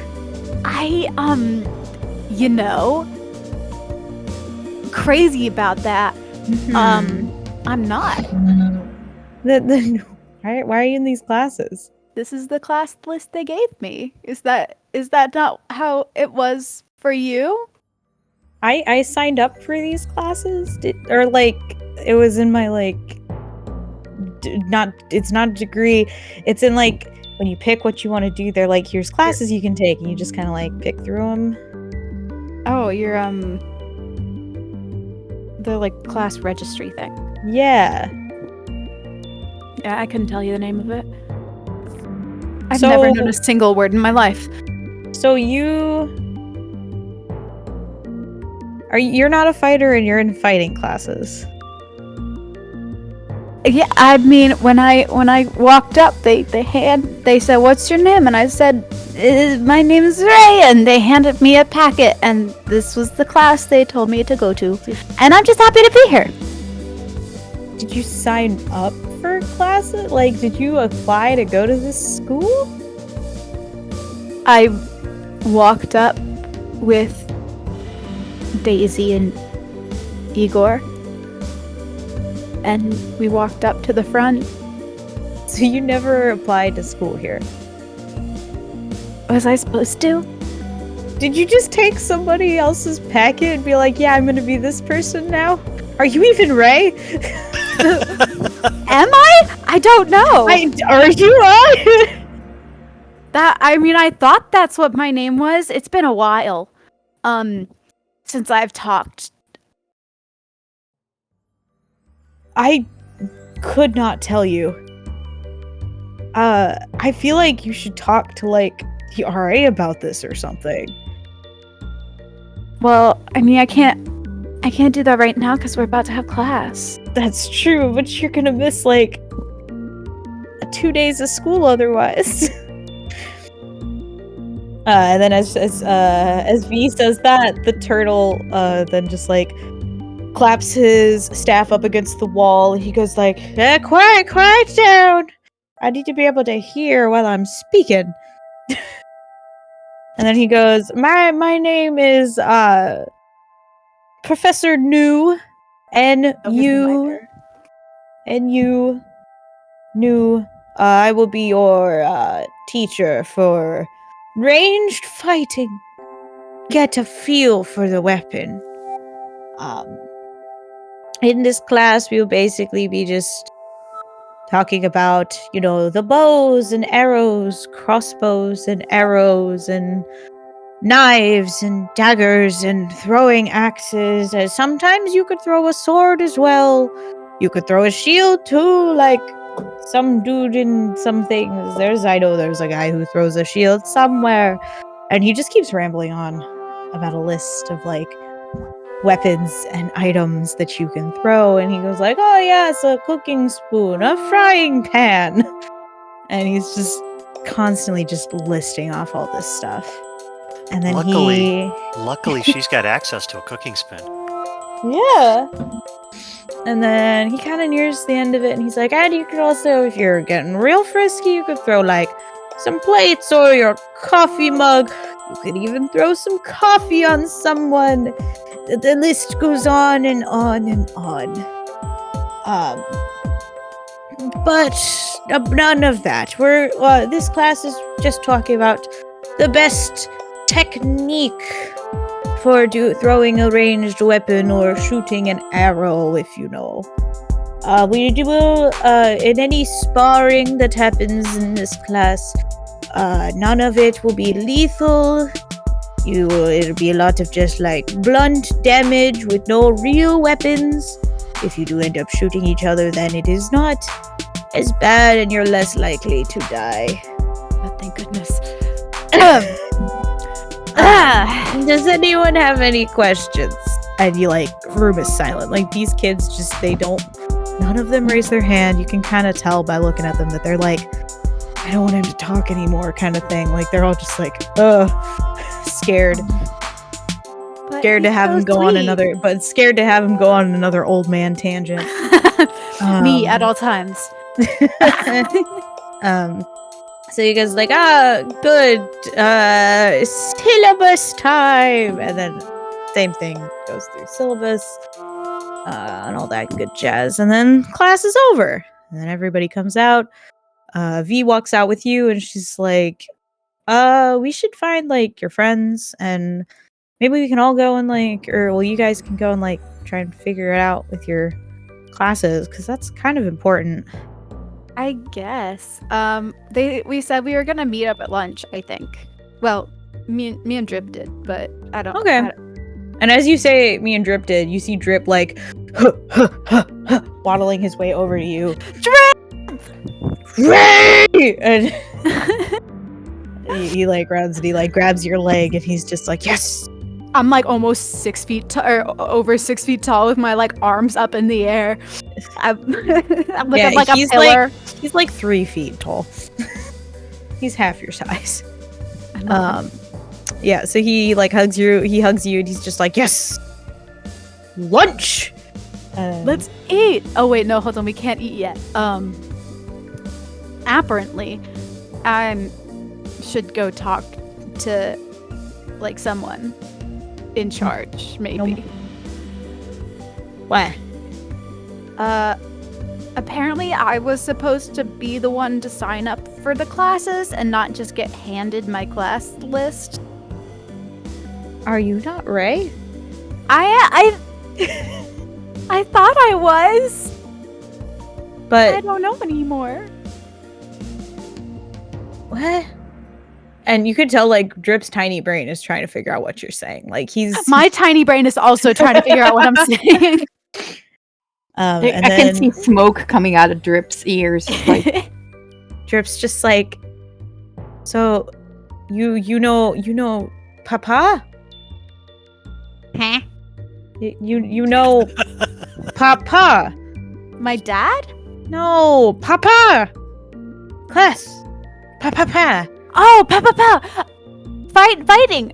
Crazy about that. I'm not. Then why are you in these classes? This is the class list they gave me. Is that not how it was for you? I signed up for these classes, it was in my it's not a degree. It's in when you pick what you want to do. They're like, here's classes you can take, and you just kind of pick through them. Oh, you're the class registry thing. Yeah. Yeah, I couldn't tell you the name of it. I've So- never known a single word in my life. So you're not a fighter, and you're in fighting classes. Yeah, I mean, when I walked up, they said, "What's your name?" And I said, "My name is Ray." And they handed me a packet, and this was the class they told me to go to. And I'm just happy to be here. Did you sign up for classes? Did you apply to go to this school? I walked up with Daisy and Igor, and we walked up to the front. So you never applied to school here? Was I supposed to? Did you just take somebody else's packet and be like, yeah, I'm gonna be this person now? Are you even Ray? Am I? I don't know. Are you? I thought that's what my name was. It's been a while, since I've talked. I could not tell you. I feel like you should talk to the RA about this or something. Well, I can't do that right now because we're about to have class. That's true, but you're gonna miss 2 days of school otherwise. And then as V says that, the turtle then just claps his staff up against the wall. He goes quiet down. I need to be able to hear while I'm speaking. And then he goes, my name is Professor New, N-U, New. I will be your teacher for ranged fighting. Get a feel for the weapon. Um, in this class, we'll basically be just talking about, the bows and arrows, crossbows and arrows, and knives and daggers and throwing axes. And sometimes you could throw a sword as well. You could throw a shield too, like some dude in some things. I know there's a guy who throws a shield somewhere. And he just keeps rambling on about a list of like weapons and items that you can throw. And he goes like, oh yes, a cooking spoon, a frying pan. And he's just constantly just listing off all this stuff. And then Luckily, she's got access to a cooking spoon. Yeah. And then he kind of nears the end of it, and he's like, and you could also, if you're getting real frisky, you could throw, like, some plates or your coffee mug. You could even throw some coffee on someone. The list goes on and on and on. But none of that. This class is just talking about the best technique for throwing a ranged weapon or shooting an arrow, if you know. We do in any sparring that happens in this class, none of it will be lethal. It'll be a lot of just like blunt damage with no real weapons. If you do end up shooting each other, then it is not as bad and you're less likely to die. Oh, thank goodness. Does anyone have any questions? And room is silent. Like, these kids none of them raise their hand. You can kind of tell by looking at them that they're like, I don't want him to talk anymore kind of thing. Like, they're all just like, scared. Scared to have him go on another old man tangent. Me at all times. So you guys like, good, syllabus time, and then same thing goes through syllabus, and all that good jazz, and then class is over, and then everybody comes out. V walks out with you, and she's like, we should find like your friends, and maybe we can all go and you guys can go and try and figure it out with your classes, because that's kind of important. I guess. We said we were gonna meet up at lunch, I think. Well, me and Drip did, but I don't. Okay. And as you say, me and Drip did, you see Drip waddling his way over to you. Drip! Ray! And he runs and he grabs your leg and he's just like, yes! I'm almost 6 feet or over 6 feet tall with my arms up in the air. I'm a pillar. He's 3 feet tall. He's half your size. Yeah, so he hugs you, and he's just like, yes! Lunch! Let's eat! Oh wait, no, hold on, we can't eat yet. Apparently, I should go talk to someone in charge, maybe. What? Apparently I was supposed to be the one to sign up for the classes and not just get handed my class list. Are you not Ray? I thought I was, but I don't know anymore. What? And you could tell Drip's tiny brain is trying to figure out what you're saying. My tiny brain is also trying to figure out what I'm saying. I can see smoke coming out of Drip's ears. Drip's just so you know Papa? Huh? You know Papa? My dad? No, Papa. Class. Papa. Oh, Papa. Fighting.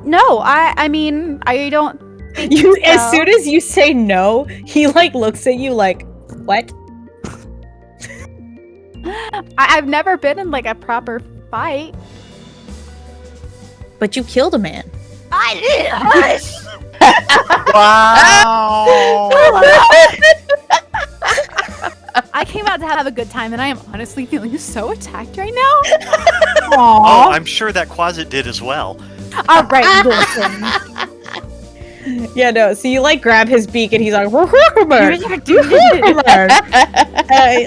No, I mean, I don't think you so. As soon as you say no, he looks at you like, what? I've never been in a proper fight. But you killed a man. I did. Wow! I came out to have a good time, and I am honestly feeling so attacked right now. Oh, I'm sure that Quasit did as well. All right, listen. Yeah, no. So you like grab his beak, and he's like,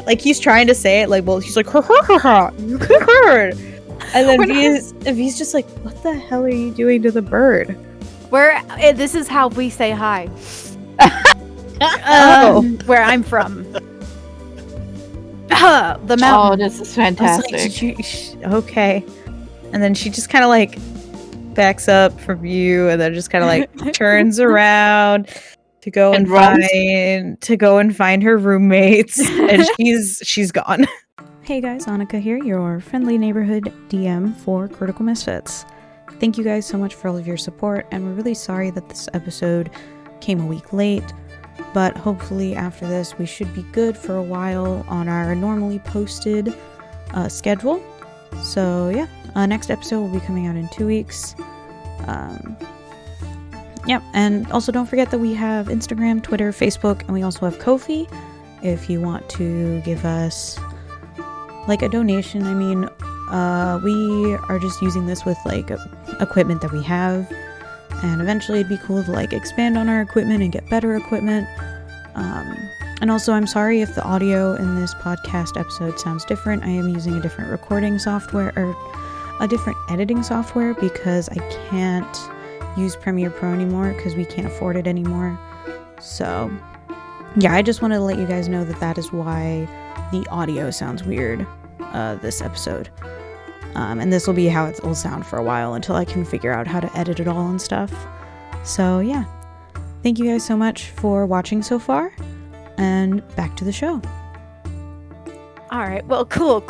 like he's trying to say it, like, well, he's like, and then V's just like, what the hell are you doing to the bird? This is how we say hi. Where I'm from. The mountain. Oh, this is fantastic. Like, okay. And then she just kind of like backs up from you, and then just kind of like turns around to go and find her roommates, and she's gone. Hey guys, Annika here, your friendly neighborhood DM for Critical Misfits. Thank you guys so much for all of your support, and we're really sorry that this episode came a week late, but hopefully after this we should be good for a while on our normally posted schedule. So yeah, next episode will be coming out in 2 weeks. And also don't forget that we have Instagram, Twitter, Facebook, and we also have Ko-fi if you want to give us like a donation. I mean, we are just using this with like equipment that we have, and eventually it'd be cool to like expand on our equipment and get better equipment. And also, I'm sorry if the audio in this podcast episode sounds different. I am using a different recording software, or a different editing software, because I can't use Premiere Pro anymore because we can't afford it anymore. So yeah, I just wanted to let you guys know that that is why the audio sounds weird this episode. And this will be how it will sound for a while until I can figure out how to edit it all and stuff. So yeah, thank you guys so much for watching so far, and back to the show. All right. Well, cool.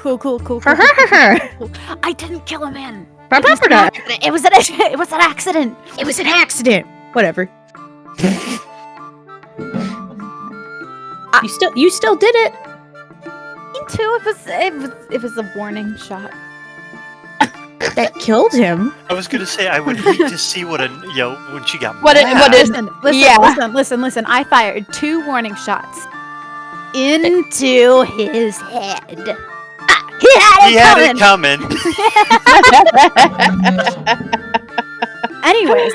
I didn't kill a man. It was an accident. It was an accident. Whatever. You still did it. Me too. It was a warning shot. That killed him. I was gonna say I would hate to see when she got Listen. I fired 2 warning shots into his head. He had it coming. Anyways,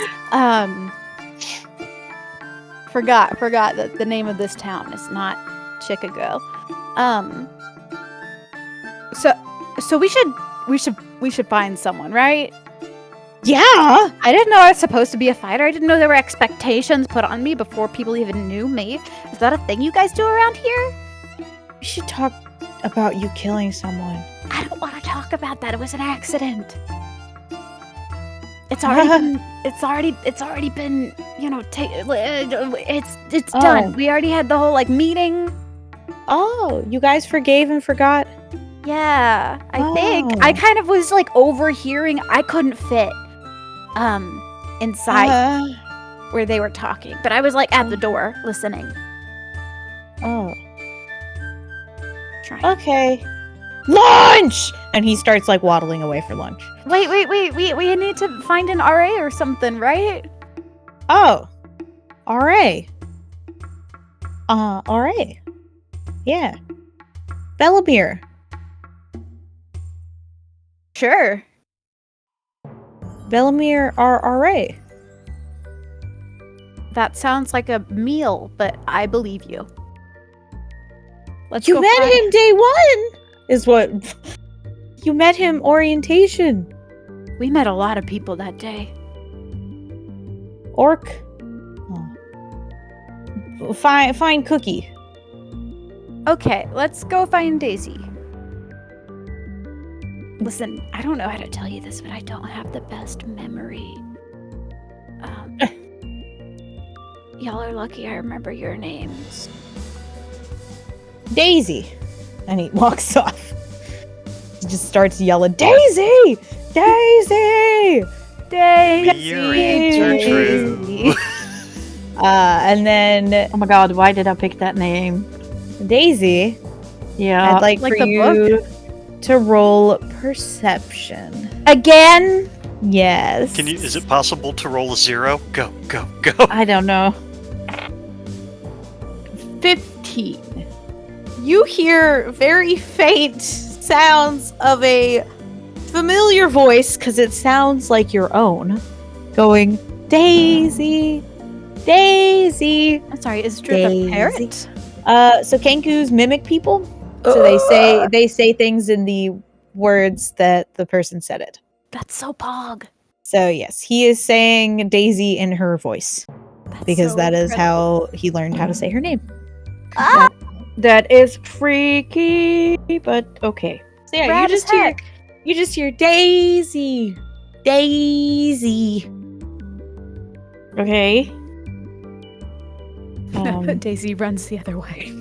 forgot that the name of this town is not Chicago. So we should find someone, right? Yeah. I didn't know I was supposed to be a fighter. I didn't know there were expectations put on me before people even knew me. Is that a thing you guys do around here? We should talk about you killing someone. I don't want to talk about that. It was an accident. It's already been, it's done. We already had the whole like meeting. Oh, you guys forgave and forgot? Yeah, I think. I kind of was like overhearing. I couldn't fit inside where they were talking, but I was like at the door listening. Oh. Trying. Okay. Lunch! And he starts like waddling away for lunch. Wait. We need to find an RA or something, right? Oh. RA. RA. Yeah. Bellamere. Sure. Bellamere RA. That sounds like a meal, but I believe you. Let's You go met find- him day 1! Is what... You met him orientation. We met a lot of people that day. Orc. Oh. Fine Cookie. Okay, let's go find Daisy. Listen, I don't know how to tell you this, but I don't have the best memory. Y'all are lucky I remember your names. Daisy. And he walks off. He just starts yelling, Daisy! Daisy! Daisy! Your answer true. And then Oh my god, why did I pick that name? Daisy, Yeah. I'd like Like for the you to roll perception. Again? Yes. Is it possible to roll a 0? Go. I don't know. 15. You hear very faint sounds of a familiar voice, because it sounds like your own, going, Daisy, Daisy. I'm sorry, is Drip a Daisy. parrot? So Kenkus mimic people. So they say things in the words that the person said it. That's so pog. So yes, he is saying Daisy in her voice because so that is incredible. how he learned how to say her name. That is freaky, but okay. So yeah, Rad as heck. you just hear Daisy, Daisy. Okay. Daisy runs the other way.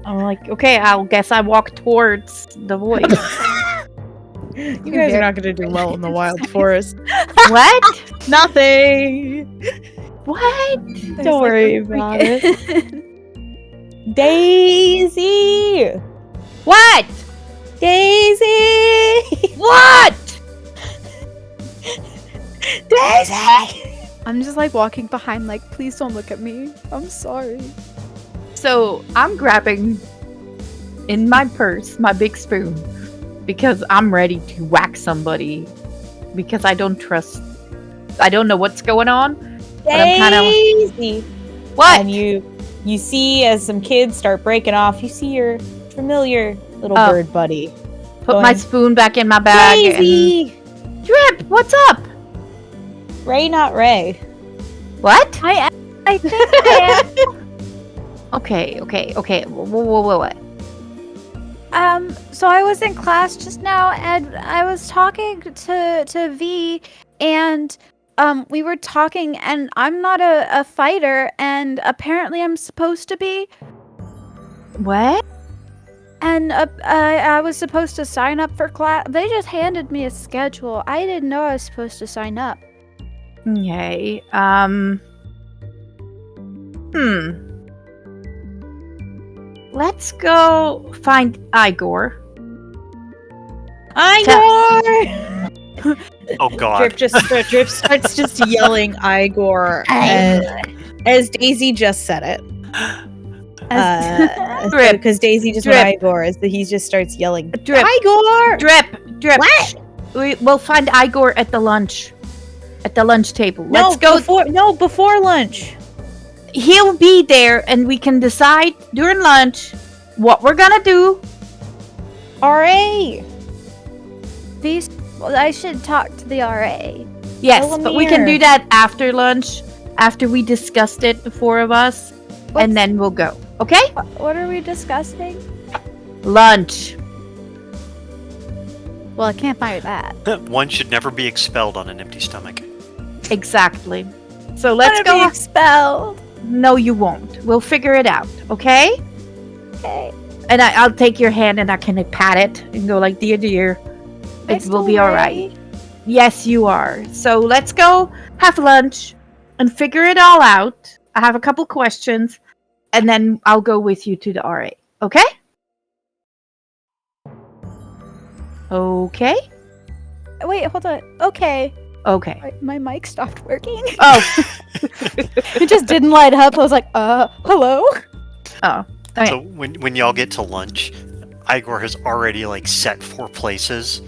I'm like, okay, I'll guess I walk towards the voice. You guys are not going to do well in the wild forest. What? Nothing. What? Don't worry about it. Daisy. What? Daisy. What? Daisy. I'm just like walking behind, like, please don't look at me. I'm sorry. So I'm grabbing in my purse my big spoon because I'm ready to whack somebody because I don't know what's going on. But I'm kind of Daisy. what? And you see as some kids start breaking off, you see your familiar little Oh. bird buddy. Put my going, spoon back in my bag. Daisy. And Drip, what's up? Ray, not Ray. What? I think I am. Okay. What? So I was in class just now and I was talking to V and we were talking and I'm not a fighter and apparently I'm supposed to be What? and I was supposed to sign up for class. They just handed me a schedule. I didn't know I was supposed to sign up. Okay. Let's go find Igor. Igor! Oh God. Drip starts just yelling Igor as Daisy just said it. Drip. Because Daisy just Drip. went Igor, as he just starts yelling Drip. Igor! Drip. What? We'll find Igor at the lunch table. Let's No, go. before lunch. He'll be there, and we can decide during lunch what we're gonna do. RA. I should talk to the RA. Yes, Tell him but we can here. do that after lunch, after we discussed it, the four of us, and then we'll go. Okay? What are we discussing? Lunch. Well, I can't find that. One should never be expelled on an empty stomach. Exactly. So let's I'm gonna go. be expelled. No, you won't. We'll figure it out. Okay? Okay. And I'll take your hand and I can pat it and go like, dear. It will be all right. Yes, you are. So let's go have lunch and figure it all out. I have a couple questions, and then I'll go with you to the RA. Okay? Okay? Wait, hold on. Okay. Okay. My mic stopped working. Oh. It just didn't light up. I was like, hello? Oh. Okay. So when y'all get to lunch, Igor has already like set 4 places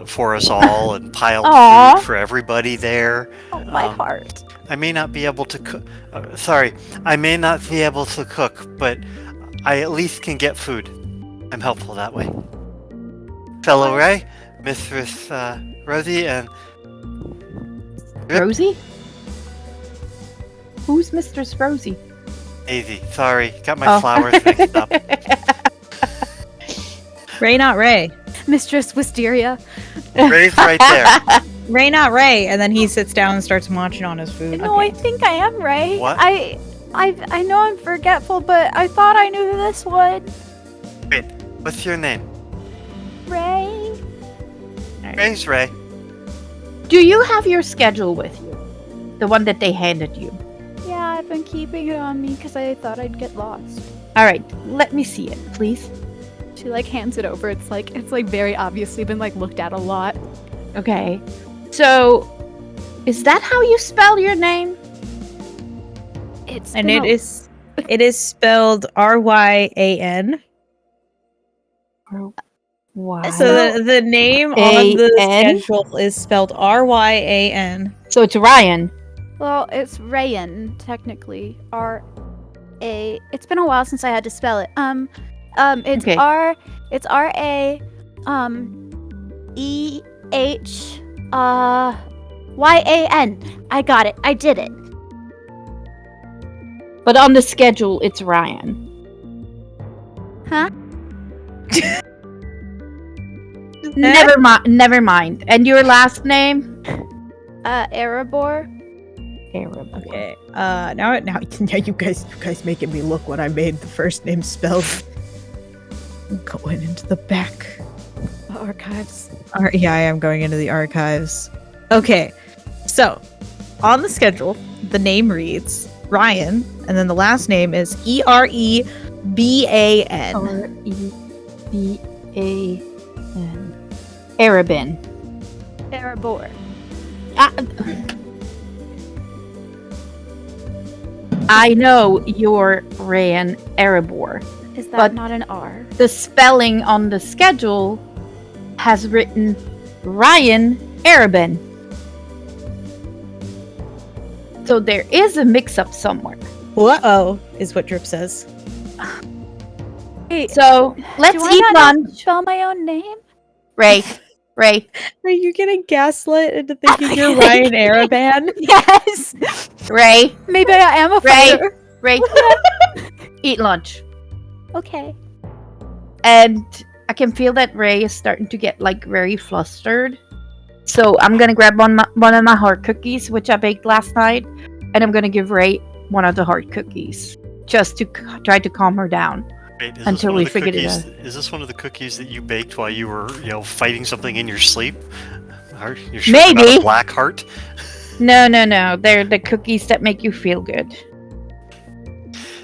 for us all and piled Aw. food for everybody there. Oh, my heart. I may not be able to cook. I may not be able to cook, but I at least can get food. I'm helpful that way. Fellow Ray, Mistress Rosie, and Drip. Rosie? Who's Mistress Rosie? Daisy. Sorry, got my flowers mixed up. Ray, not Ray. Mistress Wisteria. Ray's right there. Ray, not Ray. And then he sits down and starts munching on his food. No, I think I am right. What? I know I'm forgetful, but I thought I knew this one. Wait, what's your name? Ray. Ray's Ray. Do you have your schedule with you? The one that they handed you? Yeah, I've been keeping it on me because I thought I'd get lost. All right, let me see it, please. She like hands it over. It's like very obviously been like looked at a lot. Okay. So, is that how you spell your name? And it is spelled RYAN. Why? So the name on the A-N? schedule is spelled RYAN. So it's Ryan. Well, it's Rayan, technically. R-A. It's been a while since I had to spell it. It's Okay. It's R-A, E-H, Y-A-N. I got it. I did it. But on the schedule, it's Ryan. Huh? Never mind. And your last name? Erebor. Arab. Okay. Now you guys making me look what I made the first name spelled. I'm going into the back. Archives. Yeah, I am going into the archives. Okay. So, on the schedule, the name reads Ryan, and then the last name is Ereban. Reban. Arabin. Erebor. I know you're Rayan Erebor. Is that But- not an R? The spelling on the schedule has written Ryan Arabin. So there is a mix-up somewhere. Uh-oh, is what Drip says. Hey, So let's do I eat not know how to lunch. spell my own name? Ray. Are you getting gaslit into thinking you're Ryan Araban? Yes. Ray. Maybe I am a Ray. fighter. Ray. Eat lunch. Okay. And I can feel that Ray is starting to get like very flustered. So I'm gonna grab one of my hard cookies, which I baked last night, and I'm gonna give Ray one of the hard cookies, just to try to calm her down. Wait, is Until this one we of the figured it cookies, Is this one of the cookies that you baked while you were, fighting something in your sleep? You're sure about Maybe. a black heart? No, they're the cookies that make you feel good.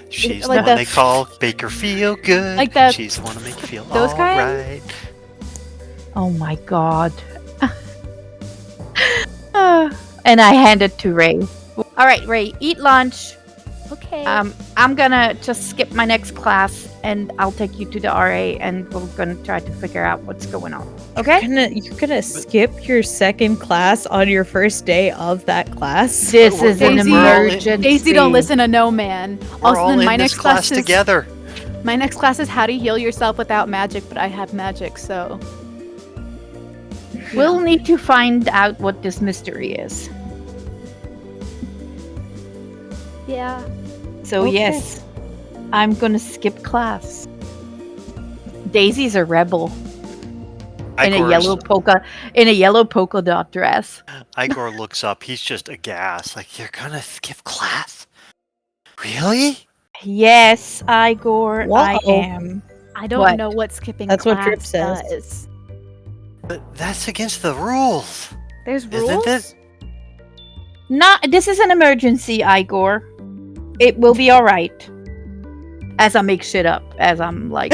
She's like the one the- they call Baker Feel Good. Like the- She's the one to make you feel those kind? alright. Oh my god. And I hand it to Ray. All right, Ray, eat lunch. Okay. I'm gonna just skip my next class, and I'll take you to the RA, and we're gonna try to figure out what's going on. Okay? You're gonna skip your second class on your first day of that class? This is an Daisy- emergency. Daisy, don't listen to no man. We're Also, all then in my this next class class is together. my next class is how to heal yourself without magic, but I have magic, so We'll need to find out what this mystery is. yeah. So Okay. yes, I'm gonna skip class. Daisy's a rebel in a yellow polka dot dress. Igor looks up. He's just aghast. Like, you're gonna skip class? Really? Yes, Igor, I Whoa. am. I don't What? know what skipping That's class what Drip says. does. But that's against the rules. There's Isn't rules. it? This is an emergency, Igor. It will be all right. As I make shit up, as I'm like,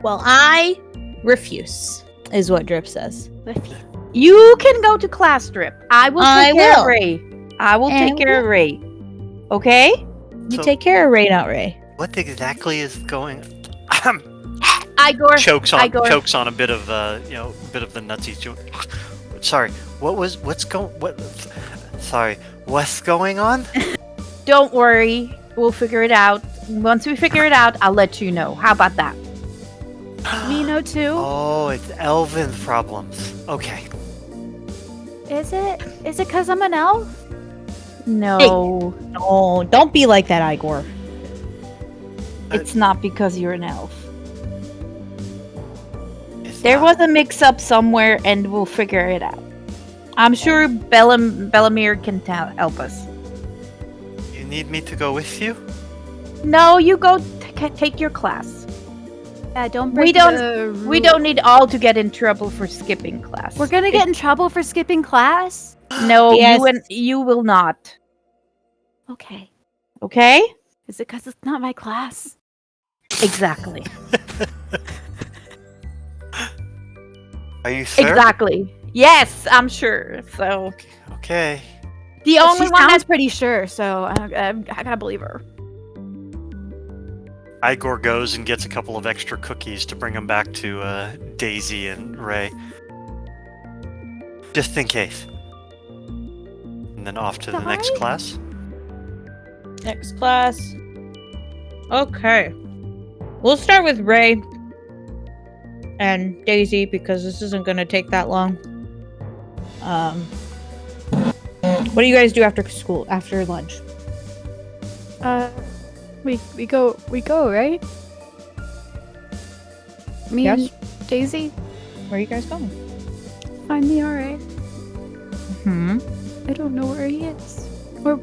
Well, I refuse, is what Drip says. you can go to class, Drip. I will I take care will. of Ray. I will And take care of Ray. Okay, You So- take care of Ray, not Ray. What exactly is going? Igor. chokes Igor. on a bit of bit of the nutsy. Sorry. What's going on? Don't worry. We'll figure it out. Once we figure it out, I'll let you know. How about that? We know too. Oh, it's elven problems. Okay. Is it? Is it because I'm an elf? No, No, don't be like that, Igor. it's not because you're an elf. It's There not. was a mix-up somewhere, and we'll figure it out. I'm sure Bellamir can help us. You need me to go with you? No, you go take your class. Yeah, don't We break don't- the We don't need all to get in trouble for skipping class. We're gonna get in trouble for skipping class? No, Yes. you will not. Okay. Okay? Is it because it's not my class? Exactly. Are you sure? Exactly. Yes, I'm sure. So Okay. the only She one sounds that's pretty sure, so I gotta believe her. Igor goes and gets a couple of extra cookies to bring them back to Daisy and Ray. Just in case. and then off to the next Bye. class. Next class. Okay. We'll start with Ray and Daisy because this isn't going to take that long. What do you guys do after school, after lunch? We go, right? Me Yes. and Daisy Where are you guys going? find the RA. Hmm. I don't know where he is. Or,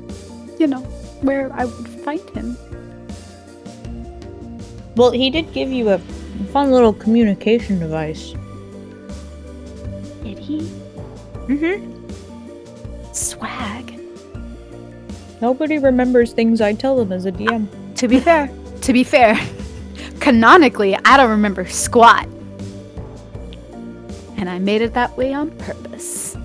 where I would find him. Well, he did give you a fun little communication device. Did he? Mm-hmm. Swag. Nobody remembers things I tell them as a DM. To be fair, canonically, I don't remember squat. And I made it that way on purpose.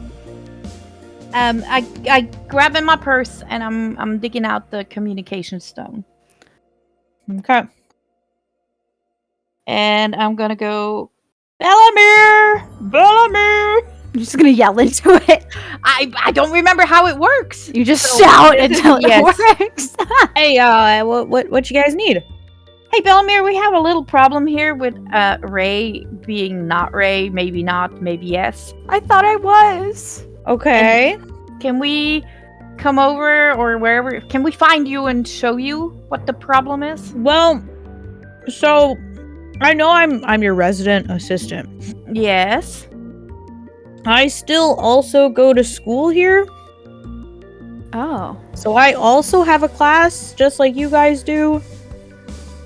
I grab in my purse and I'm digging out the communication stone. Okay. And I'm gonna go, Bellamere! Bellamere! I'm just gonna yell into it. I don't remember how it works. You just So, shout until yes. it works. Hey, what you guys need? Hey, Bellamere, we have a little problem here with Ray being not Ray, maybe not, maybe yes. I thought I was. Okay. Can we come over or wherever? Can we find you and show you what the problem is? Well, so I know I'm your resident assistant. Yes. I still also go to school here, Oh. so I also have a class just like you guys do.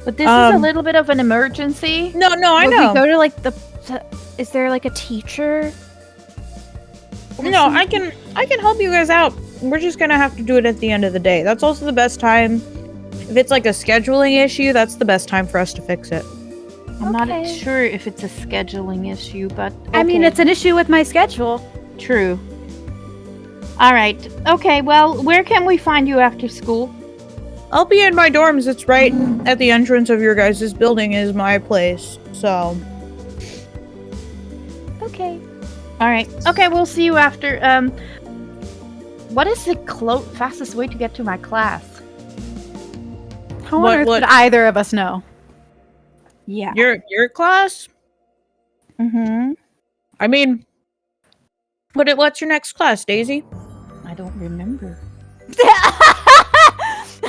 But this is a little bit of an emergency. No, I Would know. we go to like is there like a teacher? No, I can help you guys out. We're just gonna have to do it at the end of the day. That's also the best time. If it's like a scheduling issue, that's the best time for us to fix it. I'm not Okay. sure if it's a scheduling issue, but I mean, okay. it's an issue with my schedule. True. All right. Okay, well, where can we find you after school? I'll be in my dorms. It's right at the entrance of your guys' building is my place. So, Okay. All right. Okay, we'll see you after. What is the fastest way to get to my class? How on What- earth what- would either of us know? Yeah. your class? Mm-hmm. I mean, what's your next class, Daisy? I don't remember.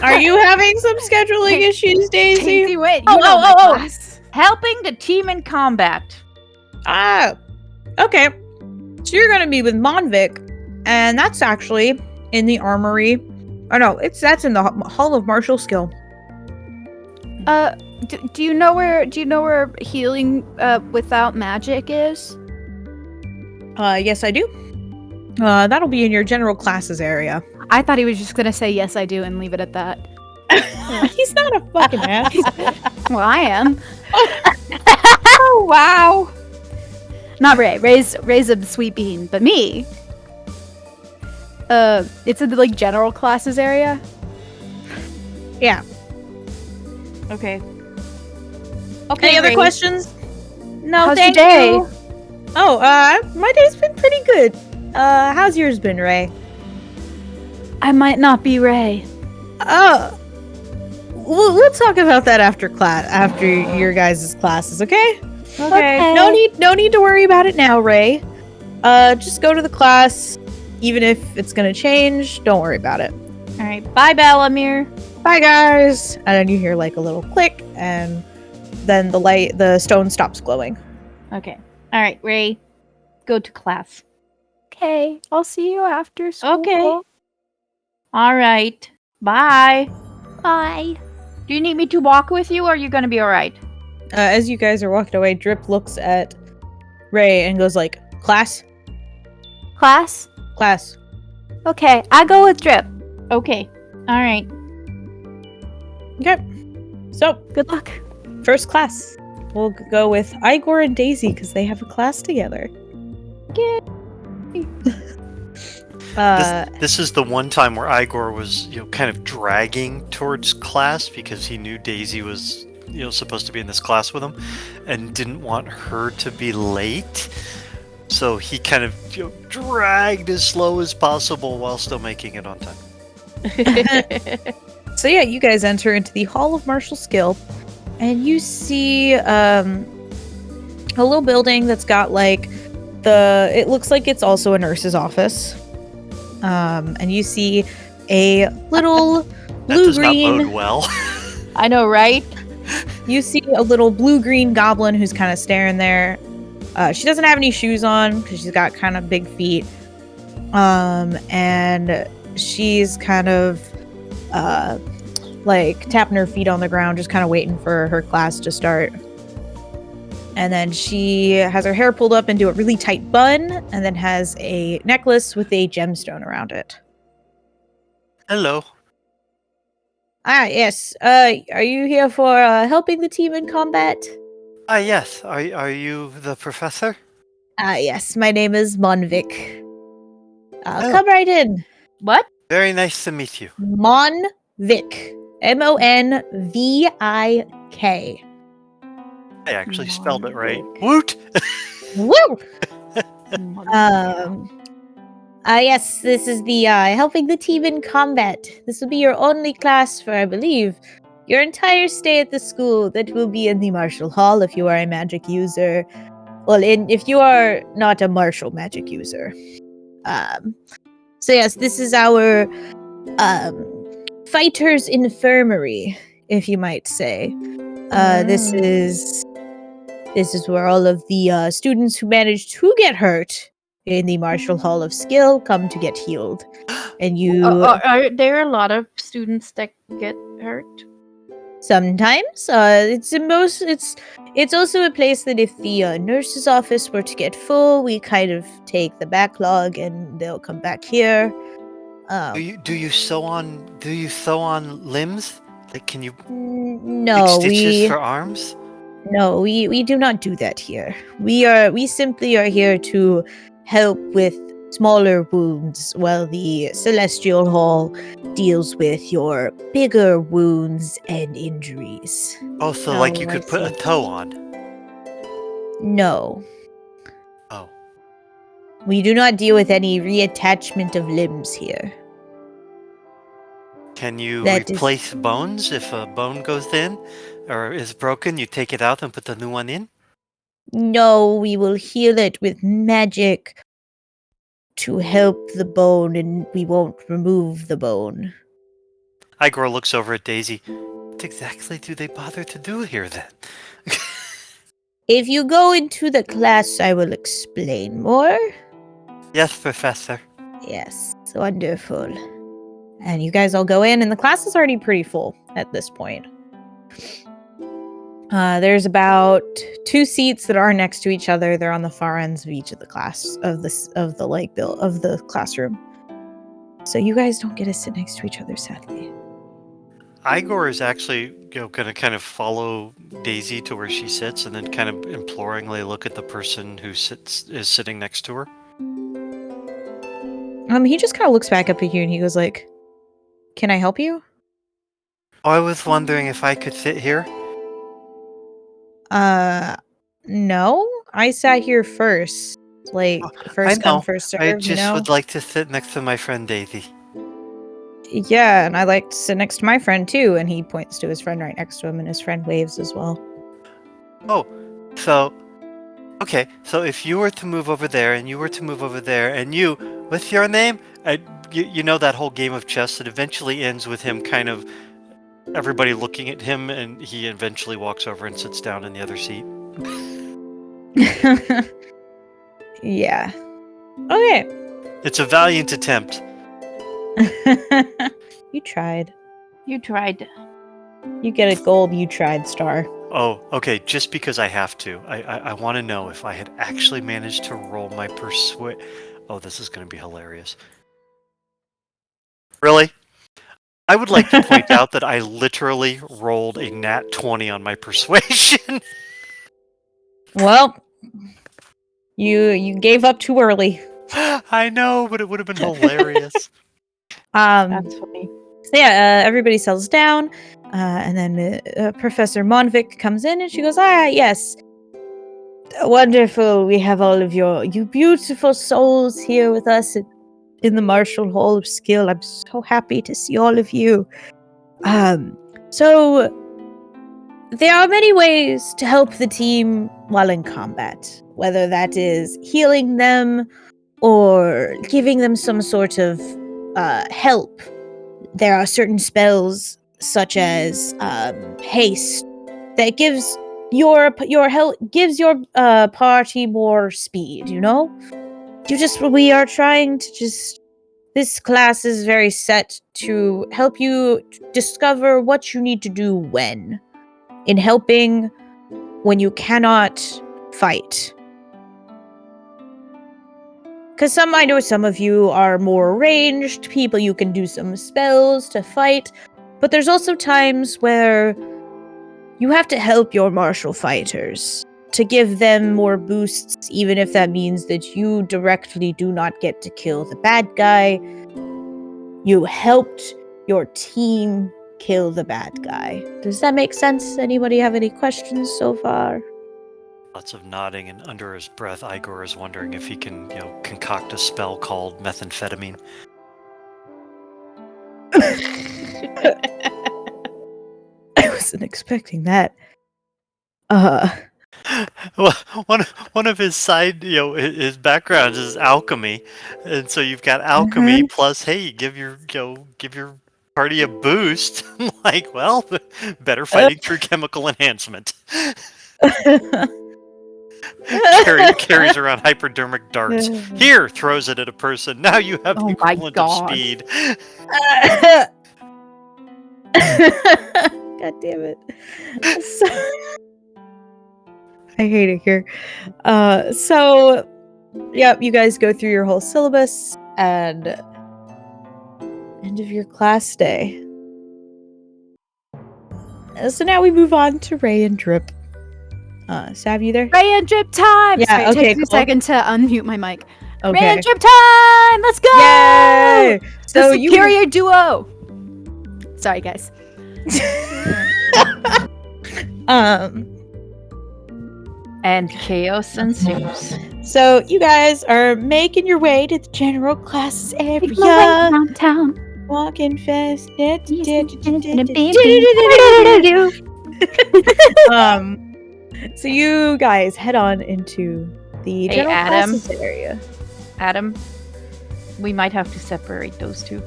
Are you having some scheduling issues, Daisy? Daisy, wait. Oh, You know my oh. class. Helping the team in combat. Ah, okay. So you're gonna be with Monvic, and that's actually in the armory. Oh no, that's in the Hall of Martial Skill. Do you know where healing without magic is? Yes, I do. That'll be in your general classes area. I thought he was just gonna say yes, I do, and leave it at that. He's not a fucking ass. Well, I am. Oh, wow. Not Ray. Ray's a sweet bean, but me. It's in the like general classes area. Yeah. Okay. Okay. Any other Ray. questions? No, How's your thank day? you. Oh, my day's been pretty good. How's yours been, Ray? I might not be Ray. We'll talk about that after your guys' classes, okay? Okay. No need to worry about it now, Ray. Just go to the class. Even if it's gonna change, don't worry about it. All right. Bye, Bellamere. Bye, guys. And then you hear like a little click, and then the stone stops glowing. Okay. All right, Ray. Go to class. Okay, I'll see you after school. Okay. All right. Bye. Bye. Do you need me to walk with you, or are you gonna be all right? As you guys are walking away, Drip looks at Ray and goes like, "Class, Class? class." Okay, I go with Drip. Okay. All right. Okay. So Good luck. first class, we'll go with Igor and Daisy because they have a class together. This is the one time where Igor was, kind of dragging towards class because he knew Daisy was, supposed to be in this class with him, and didn't want her to be late. So he kind of dragged as slow as possible while still making it on time. So yeah, you guys enter into the Hall of Martial Skill, and you see a little building that's got like it looks like it's also a nurse's office. And you see a little That does not bode blue-green. well. I know, right? You see a little blue-green goblin who's kind of staring there. She doesn't have any shoes on because she's got kind of big feet. And she's kind of like tapping her feet on the ground, just kind of waiting for her class to start. And then she has her hair pulled up into a really tight bun, and then has a necklace with a gemstone around it. Hello. Ah, yes. Are you here for helping the team in combat? Ah, yes. Are you the professor? Ah, yes. My name is Monvik. Oh. Come right in. What? Very nice to meet you. Monvik. Monvik. I actually spelled it right. Monvik. Woot! Woo! Monvik. Yes, this is the helping the team in combat. This will be your only class for, I believe, your entire stay at the school. That will be in the Martial Hall if you are a magic user. Well, if you are not a martial magic user. So yes, this is our fighter's infirmary, if you might say. This is where all of the students who managed to get hurt in the Martial Hall of Skill come to get healed. And you Are there a lot of students that get hurt? sometimes it's also a place that if the nurse's office were to get full, we kind of take the backlog and they'll come back here. Do you sew on limbs? Like, can you No, make stitches for arms? No, we do not do that here. We simply are here to help with smaller wounds while the Celestial Hall deals with your bigger wounds and injuries. Oh, so like you Oh, I could put a see. toe on. No, Oh. we do not deal with any reattachment of limbs here. Can you That is- replace bones if a bone goes in or is broken? You take it out and put the new one in? No, we will heal it with magic to help the bone, and we won't remove the bone. Igor looks over at Daisy. What exactly do they bother to do here then? If you go into the class, I will explain more. Yes, Professor. Yes, wonderful. And you guys all go in, and the class is already pretty full at this point. There's about 2 seats that are next to each other. They're on the far ends of each of the the classroom. So you guys don't get to sit next to each other, sadly. Igor is actually going to kind of follow Daisy to where she sits and then kind of imploringly look at the person who is sitting next to her. He just kind of looks back up at you and he goes like, "Can I help you?" Oh, I was wondering if I could sit here. No. I sat here first. Like, first I come, know. first serve, I you just know? would like to sit next to my friend Daisy. Yeah, and I like to sit next to my friend too, and he points to his friend right next to him, and his friend waves as well. Oh, so okay. So if you were to move over there, and you were to move over there, and you, what's your name? You know that whole game of chess that eventually ends with him kind of everybody looking at him, and he eventually walks over and sits down in the other seat. Yeah. Okay. It's a valiant attempt. You tried. You tried. You get a gold you tried star. Oh, okay. Just because I have to, I want to know if I had actually managed to roll my persuade. Oh, this is going to be hilarious. Really? I would like to point out that I literally rolled a nat 20 on my persuasion. Well, you gave up too early. I know, but it would have been hilarious. That's funny. So yeah, everybody settles down, and then Professor Monvik comes in, and she goes, "Ah, yes. Wonderful. We have all of you beautiful souls here with us in the Martial Hall of Skill. I'm so happy to see all of you. So there are many ways to help the team while in combat, whether that is healing them or giving them some sort of help. There are certain spells such as haste that gives your party more speed. We are trying to just. This class is very set to help you discover what you need to do when. In helping when you cannot fight. Because I know some of you are more ranged people, you can do some spells to fight, but there's also times where you have to help your martial fighters to give them more boosts, even if that means that you directly do not get to kill the bad guy. You helped your team kill the bad guy. Does that make sense? Anybody have any questions so far? Lots of nodding, and under his breath, Igor is wondering if he can, concoct a spell called methamphetamine. I wasn't expecting that. Well, one of his side, his backgrounds is alchemy, and so you've got alchemy plus, hey, give your party a boost. Like, well, better fighting through chemical enhancement. Carries around hypodermic darts. Here, throws it at a person. Now you have the equivalent of speed. God damn it. I hate it here. Yep, you guys go through your whole syllabus and end of your class day. So now we move on to Ray and Drip. Sav, you there? Ray and Drip time! Yeah, Sorry, okay, it takes me a second to unmute my mic. Okay. Ray and Drip time! Let's go! Yay! So the superior duo! Sorry, guys. And chaos ensues. So you guys are making your way to the general classes area. Downtown. Walking fast. So you guys head on into the general classes area. Adam, we might have to separate those two.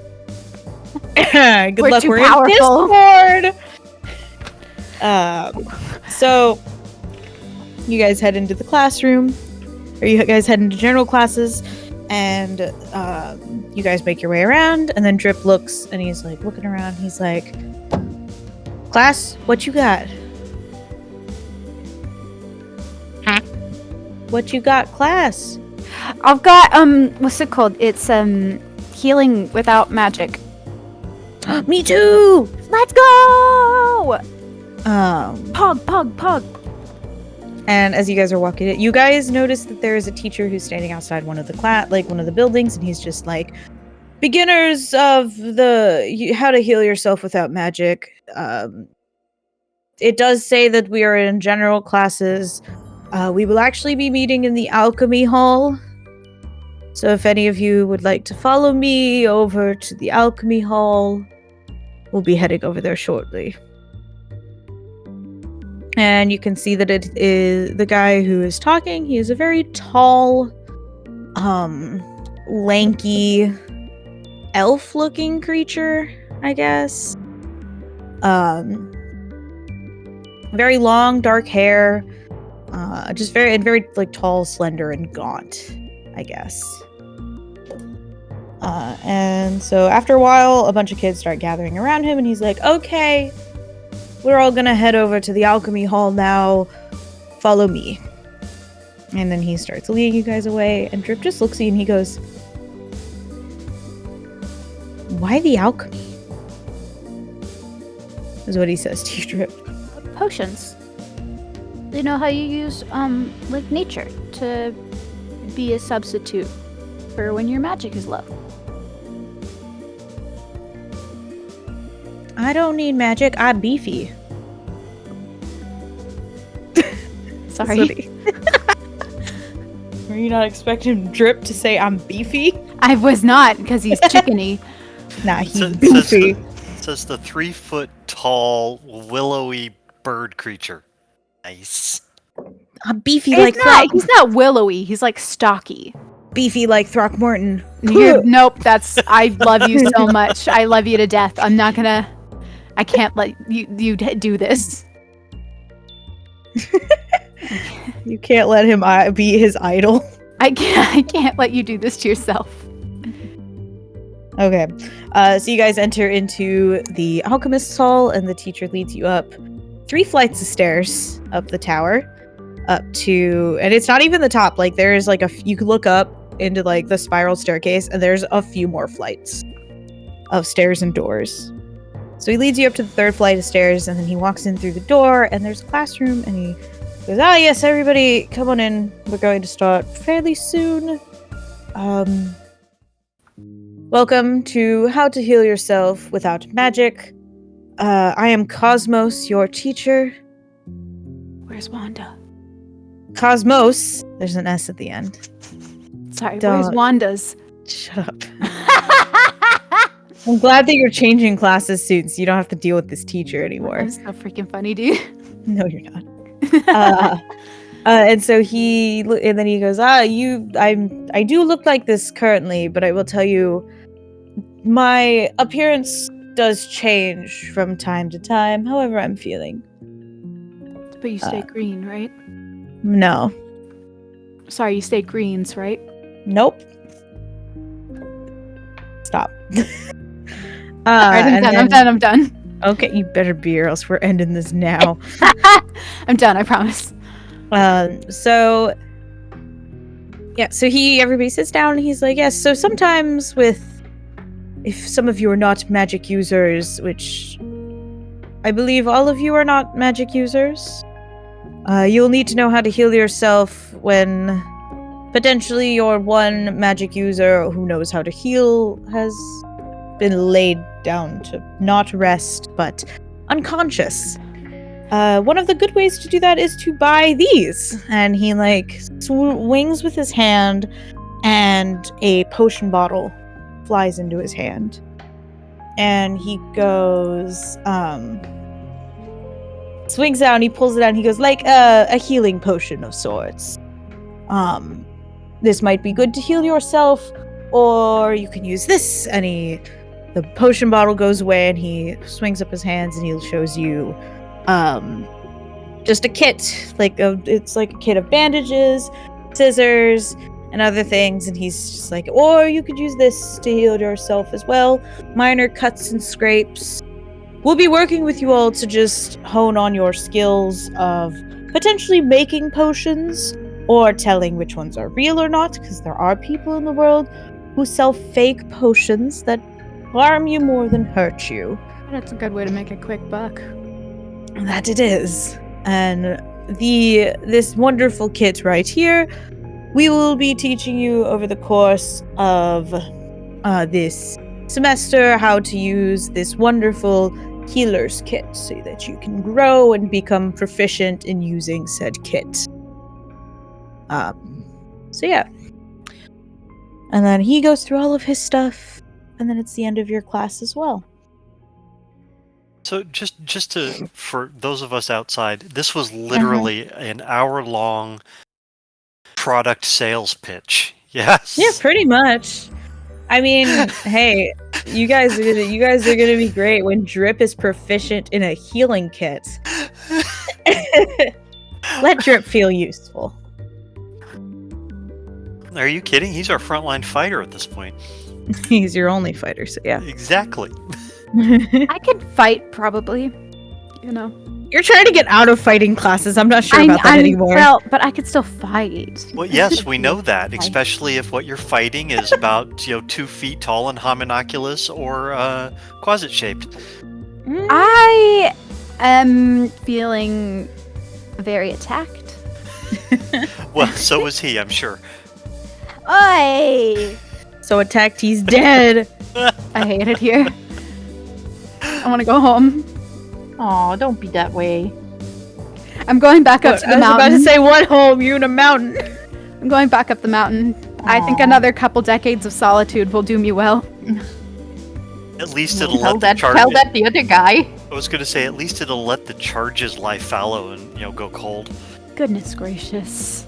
Good We're luck. too We're powerful. in Discord. So you guys head into the classroom, or you guys head into general classes, and you guys make your way around, and then Drip looks, and he's like looking around, he's like, class, what you got? Huh? What you got, class? I've got what's it called? It's healing without magic. Me too! Let's go! Pug. And as you guys are walking it, you guys notice that there is a teacher who's standing outside one of the buildings, and he's just like, beginners of how to heal yourself without magic. It does say that we are in general classes. We will actually be meeting in the alchemy hall. So if any of you would like to follow me over to the alchemy hall, we'll be heading over there shortly. And you can see that it is the guy who is talking. He is a very tall, lanky, elf-looking creature, I guess. Very long, dark hair. Just very like tall, slender, and gaunt, I guess. And so after a while, a bunch of kids start gathering around him, and he's like, okay, we're all gonna head over to the alchemy hall now. Follow me. And then he starts leading you guys away, and Drip just looks at you and he goes, why the alchemy? Is what he says to you, Drip. Potions. You know how you use like nature to be a substitute for when your magic is low. I don't need magic. I'm beefy. Sorry. Were you not expecting Drip to say I'm beefy? I was not, because he's chickeny. Nah, he's Says beefy. says the 3-foot-tall, willowy bird creature. Nice. I'm beefy He's not willowy. He's like stocky. beefy like Throckmorton. Nope, I love you so much. I love you to death. I can't let you do this. You can't let him be his idol. I can't let you do this to yourself. Okay. So you guys enter into the alchemist's hall, and the teacher leads you up 3 flights of stairs up the tower, up to, and it's not even the top. Like there's like you could look up into like the spiral staircase, and there's a few more flights of stairs and doors. So he leads you up to the 3rd flight of stairs, and then he walks in through the door, and there's a classroom, and he goes, yes, everybody, come on in. We're going to start fairly soon. Welcome to How to Heal Yourself Without Magic. I am Cosmos, your teacher. Where's Wanda? Cosmos. There's an S at the end. Sorry, Duh. where's Wanda's? Shut up. I'm glad that you're changing classes soon, so you don't have to deal with this teacher anymore. That's so freaking funny, dude. No, you're not. And so and then he goes, I do look like this currently, but I will tell you, my appearance does change from time to time, however I'm feeling. But you stay green, right? No. Sorry, you stay greens, right? Nope. Stop. Alright, I'm done. Okay, you better be, or else we're ending this now. I'm done, I promise. So everybody sits down, and he's like, yes, so sometimes if some of you are not magic users, which I believe all of you are not magic users, you'll need to know how to heal yourself when potentially your one magic user who knows how to heal has been laid down to not rest, but unconscious. One of the good ways to do that is to buy these. And he swings with his hand, and a potion bottle flies into his hand. And he goes, swings out, and he pulls it out, and he goes, like a healing potion of sorts. This might be good to heal yourself, or you can use this. And the potion bottle goes away, and he swings up his hands, and he shows you just a kit. It's like a kit of bandages, scissors, and other things. And he's just like, or you could use this to heal yourself as well. Minor cuts and scrapes. We'll be working with you all to just hone on your skills of potentially making potions, or telling which ones are real or not, because there are people in the world who sell fake potions that harm you more than hurt you. That's a good way to make a quick buck. That it is. And this wonderful kit right here, we will be teaching you over the course of this semester how to use this wonderful healer's kit so that you can grow and become proficient in using said kit. So yeah. And then he goes through all of his stuff, and then it's the end of your class as well. So just to, for those of us outside, this was literally an hour-long product sales pitch. Yes. Yeah, pretty much. I mean, hey, you guys are gonna be great when Drip is proficient in a healing kit. Let Drip feel useful. Are you kidding? He's our frontline fighter at this point. He's your only fighter, so yeah. Exactly. I could fight, probably. You know. You're trying to get out of fighting classes. I'm not sure about that anymore. Well, but I could still fight. Well, yes, we know that, especially if what you're fighting is about 2 feet tall and homunculus or quasit-shaped. I am feeling very attacked. Well, so was he, I'm sure. Oi! So attacked, he's dead. I hate it here. I want to go home. Aw, don't be that way. I'm going back up to the I was mountain. about to say, what home? You in a mountain? I'm going back up the mountain. I think Aw. another couple decades of solitude will do me well. At least Well, it'll tell let the that, charge. tell that the other guy. I was gonna say at least it'll let the charges lie fallow and go cold. Goodness gracious.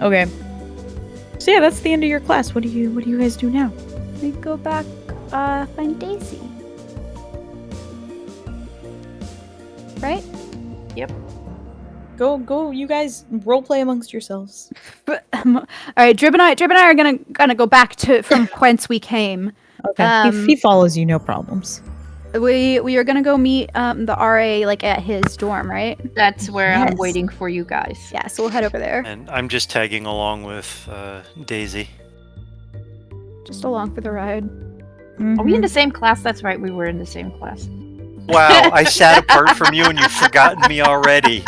Okay. So yeah, that's the end of your class. What do you guys do now? We go back, find Daisy. Right? Go. You guys role play amongst yourselves. All right, Drib and I are gonna go back to from whence we came. Okay. He follows you, no problems. We are gonna go meet the RA like at his dorm, right? That's where I'm Yes. waiting for you guys. Yeah, so we'll head over there. And I'm just tagging along with Daisy. Just along for the ride. Are we in the same class? That's right, we were in the same class. Wow, I sat apart from you and you've forgotten me already.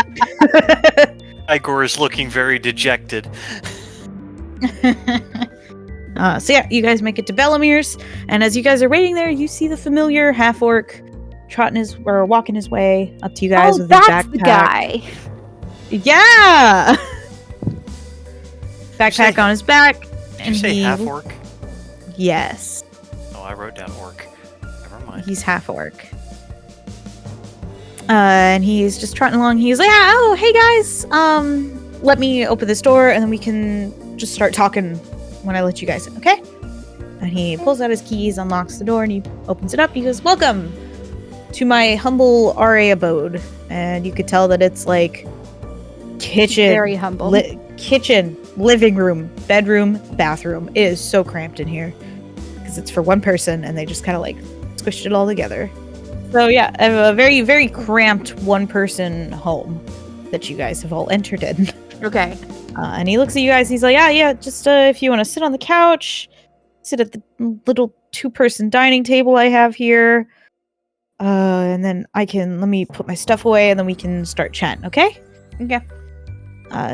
Igor is looking very dejected. So yeah, you guys make it to Bellamir's, and as you guys are waiting there, you see the familiar half-orc walking his way up to you guys Oh, with his that's backpack. the guy. Yeah. Backpack say- on his back, Did and you say he half orc? yes, Oh, I wrote down orc. Never mind. he's half-orc. And he's just trotting along. He's like, "Oh, hey guys, let me open this door, and then we can just start talking when I let you guys in, okay?" And he pulls out his keys, unlocks the door, and he opens it up. He goes, "Welcome to my humble RA abode." And you could tell that it's like kitchen, Very humble. kitchen, living room, bedroom, bathroom. It is so cramped in here because it's for one person, and they just kind of like squished it all together. So yeah, I have a very, very cramped one-person home that you guys have all entered in. Okay. And he looks at you guys. He's like, yeah, just if you want to sit on the couch, sit at the little two-person dining table I have here. And then let me put my stuff away, and then we can start chatting, okay? Okay.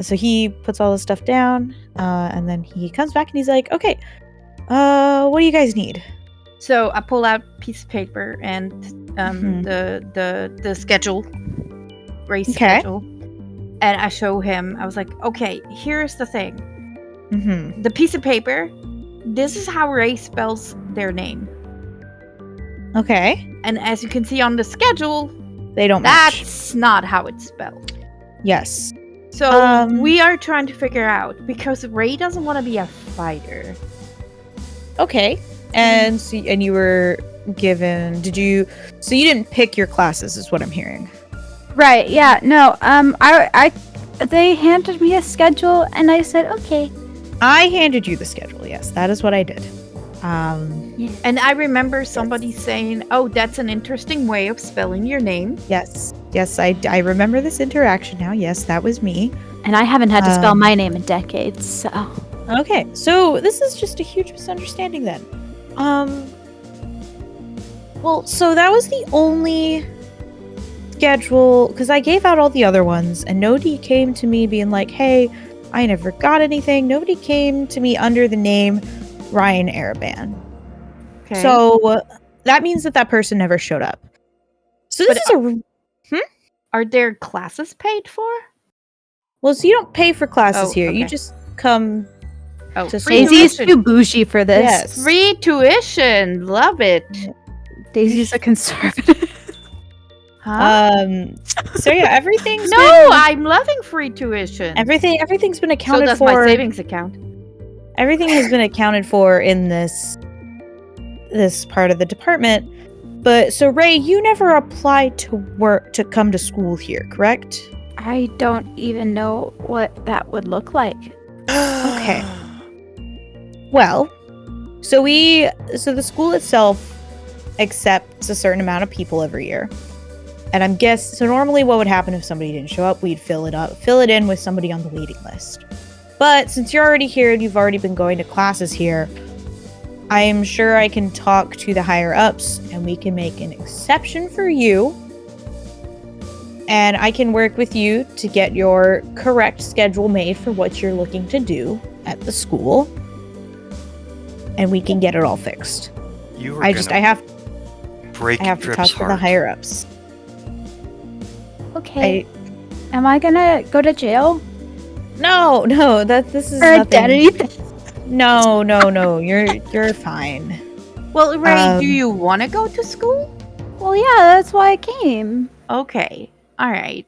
So he puts all the stuff down, and then he comes back and he's like, okay, what do you guys need? So I pull out a piece of paper and Mhm. the schedule, race Okay. schedule, and I show him. I was like, okay, here's the thing. Mm-hmm. The piece of paper. This is how Ray spells their name, Okay. and as you can see on the schedule, They don't match. that's not how it's spelled. Yes. So we are trying to figure out because Ray doesn't want to be a fighter. Okay. And so, and you were given, so you didn't pick your classes is what I'm hearing. Right, yeah, no, they handed me a schedule and I said, okay. I handed you the schedule. Yes, that is what I did. And I remember somebody saying, "Oh, that's an interesting way of spelling your name." Yes, I remember this interaction now. Yes, that was me. And I haven't had to spell Um, my name in decades, so. Okay, so this is just a huge misunderstanding then. Well, so that was the only schedule, because I gave out all the other ones, and nobody came to me being like, hey, I never got anything. Nobody came to me under the name Ryan Araban. Okay. So that means that person never showed up. So this But, is are their classes paid for? well, so you don't pay for classes Oh, here. You okay. just come. Oh, To free Daisy Daisy's tuition. too bougie for this. Yes. Free tuition. Love it. Daisy's a conservative. Huh? So yeah, everything's No, been, I'm loving free tuition. everything's been so accounted does for. my savings account. Everything has been accounted for in this part of the department. But so Ray, you never applied to come to school here, correct? I don't even know what that would look like. Okay. Well, so the school itself accepts a certain amount of people every year. And so normally what would happen if somebody didn't show up, we'd fill it in with somebody on the waiting list. But since you're already here and you've already been going to classes here, I am sure I can talk to the higher ups and we can make an exception for you. And I can work with you to get your correct schedule made for what you're looking to do at the school. And we can get it all fixed. You were I gonna have break to Drip's talk to the heart. higher ups. Okay. Am I gonna go to jail? No, this is Her nothing. identity. No, you're fine. Well, Ray, do Um, you want to go to school? Well, yeah, that's why I came. Okay. All right.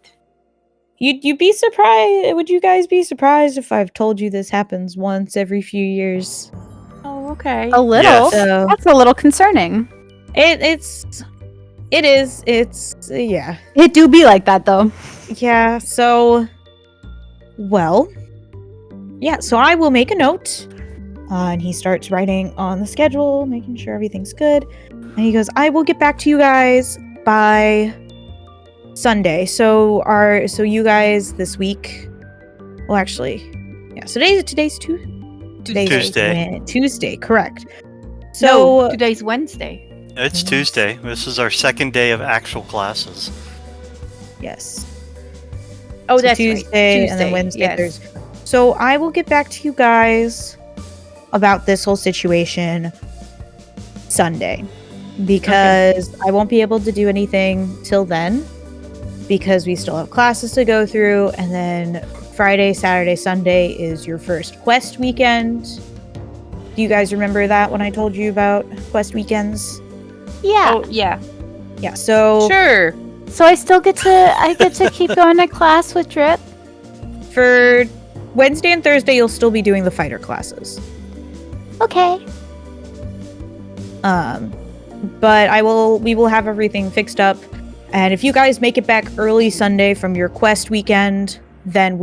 You'd be surprised. Would you guys be surprised if I've told you this happens once every few years? Oh, okay. A little. Yes. So That's a little concerning. it's yeah. It do be like that though. Yeah, so well, yeah, so I will make a note. And he starts writing on the schedule, making sure everything's good. And he goes, "I will get back to you guys by Sunday." So you guys this week. Well, actually, yeah. So today's Tuesday. Tuesday, correct. No, So today's Wednesday. It's Tuesday. This is our second day of actual classes. yes. Oh, So that's Tuesday, right. and then Wednesday, yes. Thursday. So I will get back to you guys about this whole situation Sunday, because I won't be able to do anything till then, because we still have classes to go through, and then Friday, Saturday, Sunday is your first quest weekend. Do you guys remember that when I told you about quest weekends? Yeah. Oh, yeah. Yeah, so Sure. So I still get to keep going to class with Drip. for Wednesday and Thursday you'll still be doing the fighter classes. Okay. But we will have everything fixed up, and if you guys make it back early Sunday from your quest weekend, then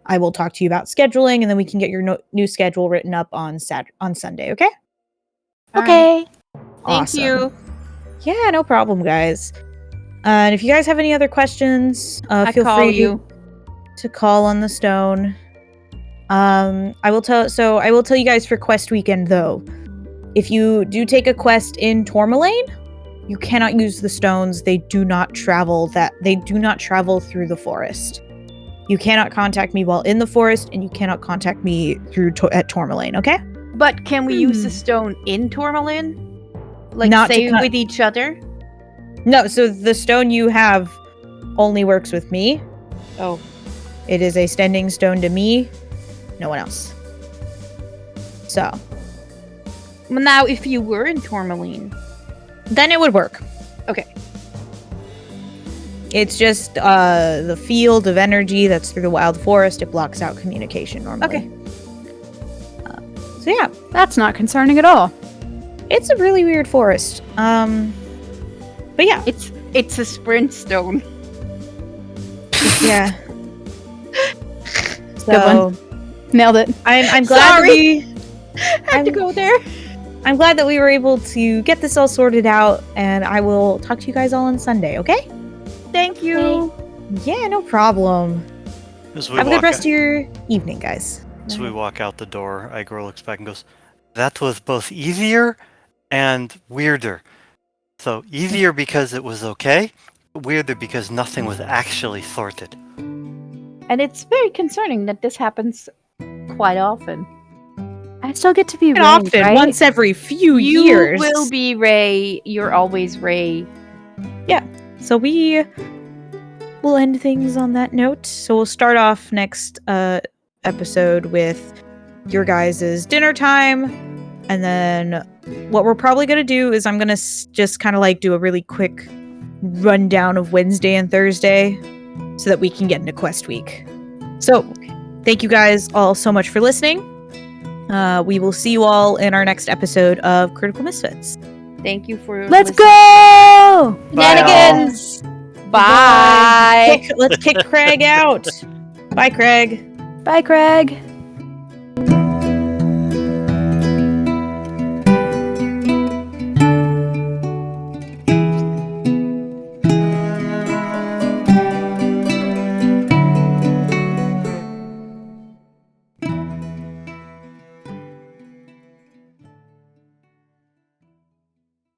I will talk to you about scheduling, and then we can get your new schedule written up on Sunday, okay? All right. Okay. Thank Awesome. you. Yeah, no problem, guys. And if you guys have any other questions, I feel call free you. to call on the stone. I will tell you guys for quest weekend though. If you do take a quest in Tourmaline, you cannot use the stones. They do not travel through the forest. You cannot contact me while in the forest, and you cannot contact me at Tourmaline, okay? But can we use the stone in Tourmaline? Like, Not to stay con- with each other? No, so the stone you have only works with me. Oh. It is a standing stone to me, no one else. So, Well, now, if you were in Tourmaline. then it would work. Okay. It's just the field of energy that's through the wild forest. It blocks out communication normally. Okay. So yeah, That's not concerning at all. it's a really weird forest. But yeah, It's a sprint stone. yeah. Good one. Nailed it. I'm glad Sorry. Had to go there. I'm glad that we were able to get this all sorted out, and I will talk to you guys all on Sunday. Okay? Thank you. Yeah, no problem. As we Have a good walk rest of your evening, guys. As we walk out the door, Igor looks back and goes, "That was both easier and weirder. So easier because it was okay, weirder because nothing was actually sorted." And it's very concerning that this happens quite often. I still get to be Ray, Often, right? once every few You years. will be Ray. You're always Ray. So we will end things on that note. So we'll start off next episode with your guys' dinner time, and then what we're probably gonna do is I'm gonna just kind of like do a really quick rundown of Wednesday and Thursday, so that we can get into quest week. So thank you guys all so much for listening. We will see you all in our next episode of Critical Misfits. Thank you for Let's listening. go! Shenanigans. Bye. Let's kick Craig out. Bye, Craig. Bye, Craig.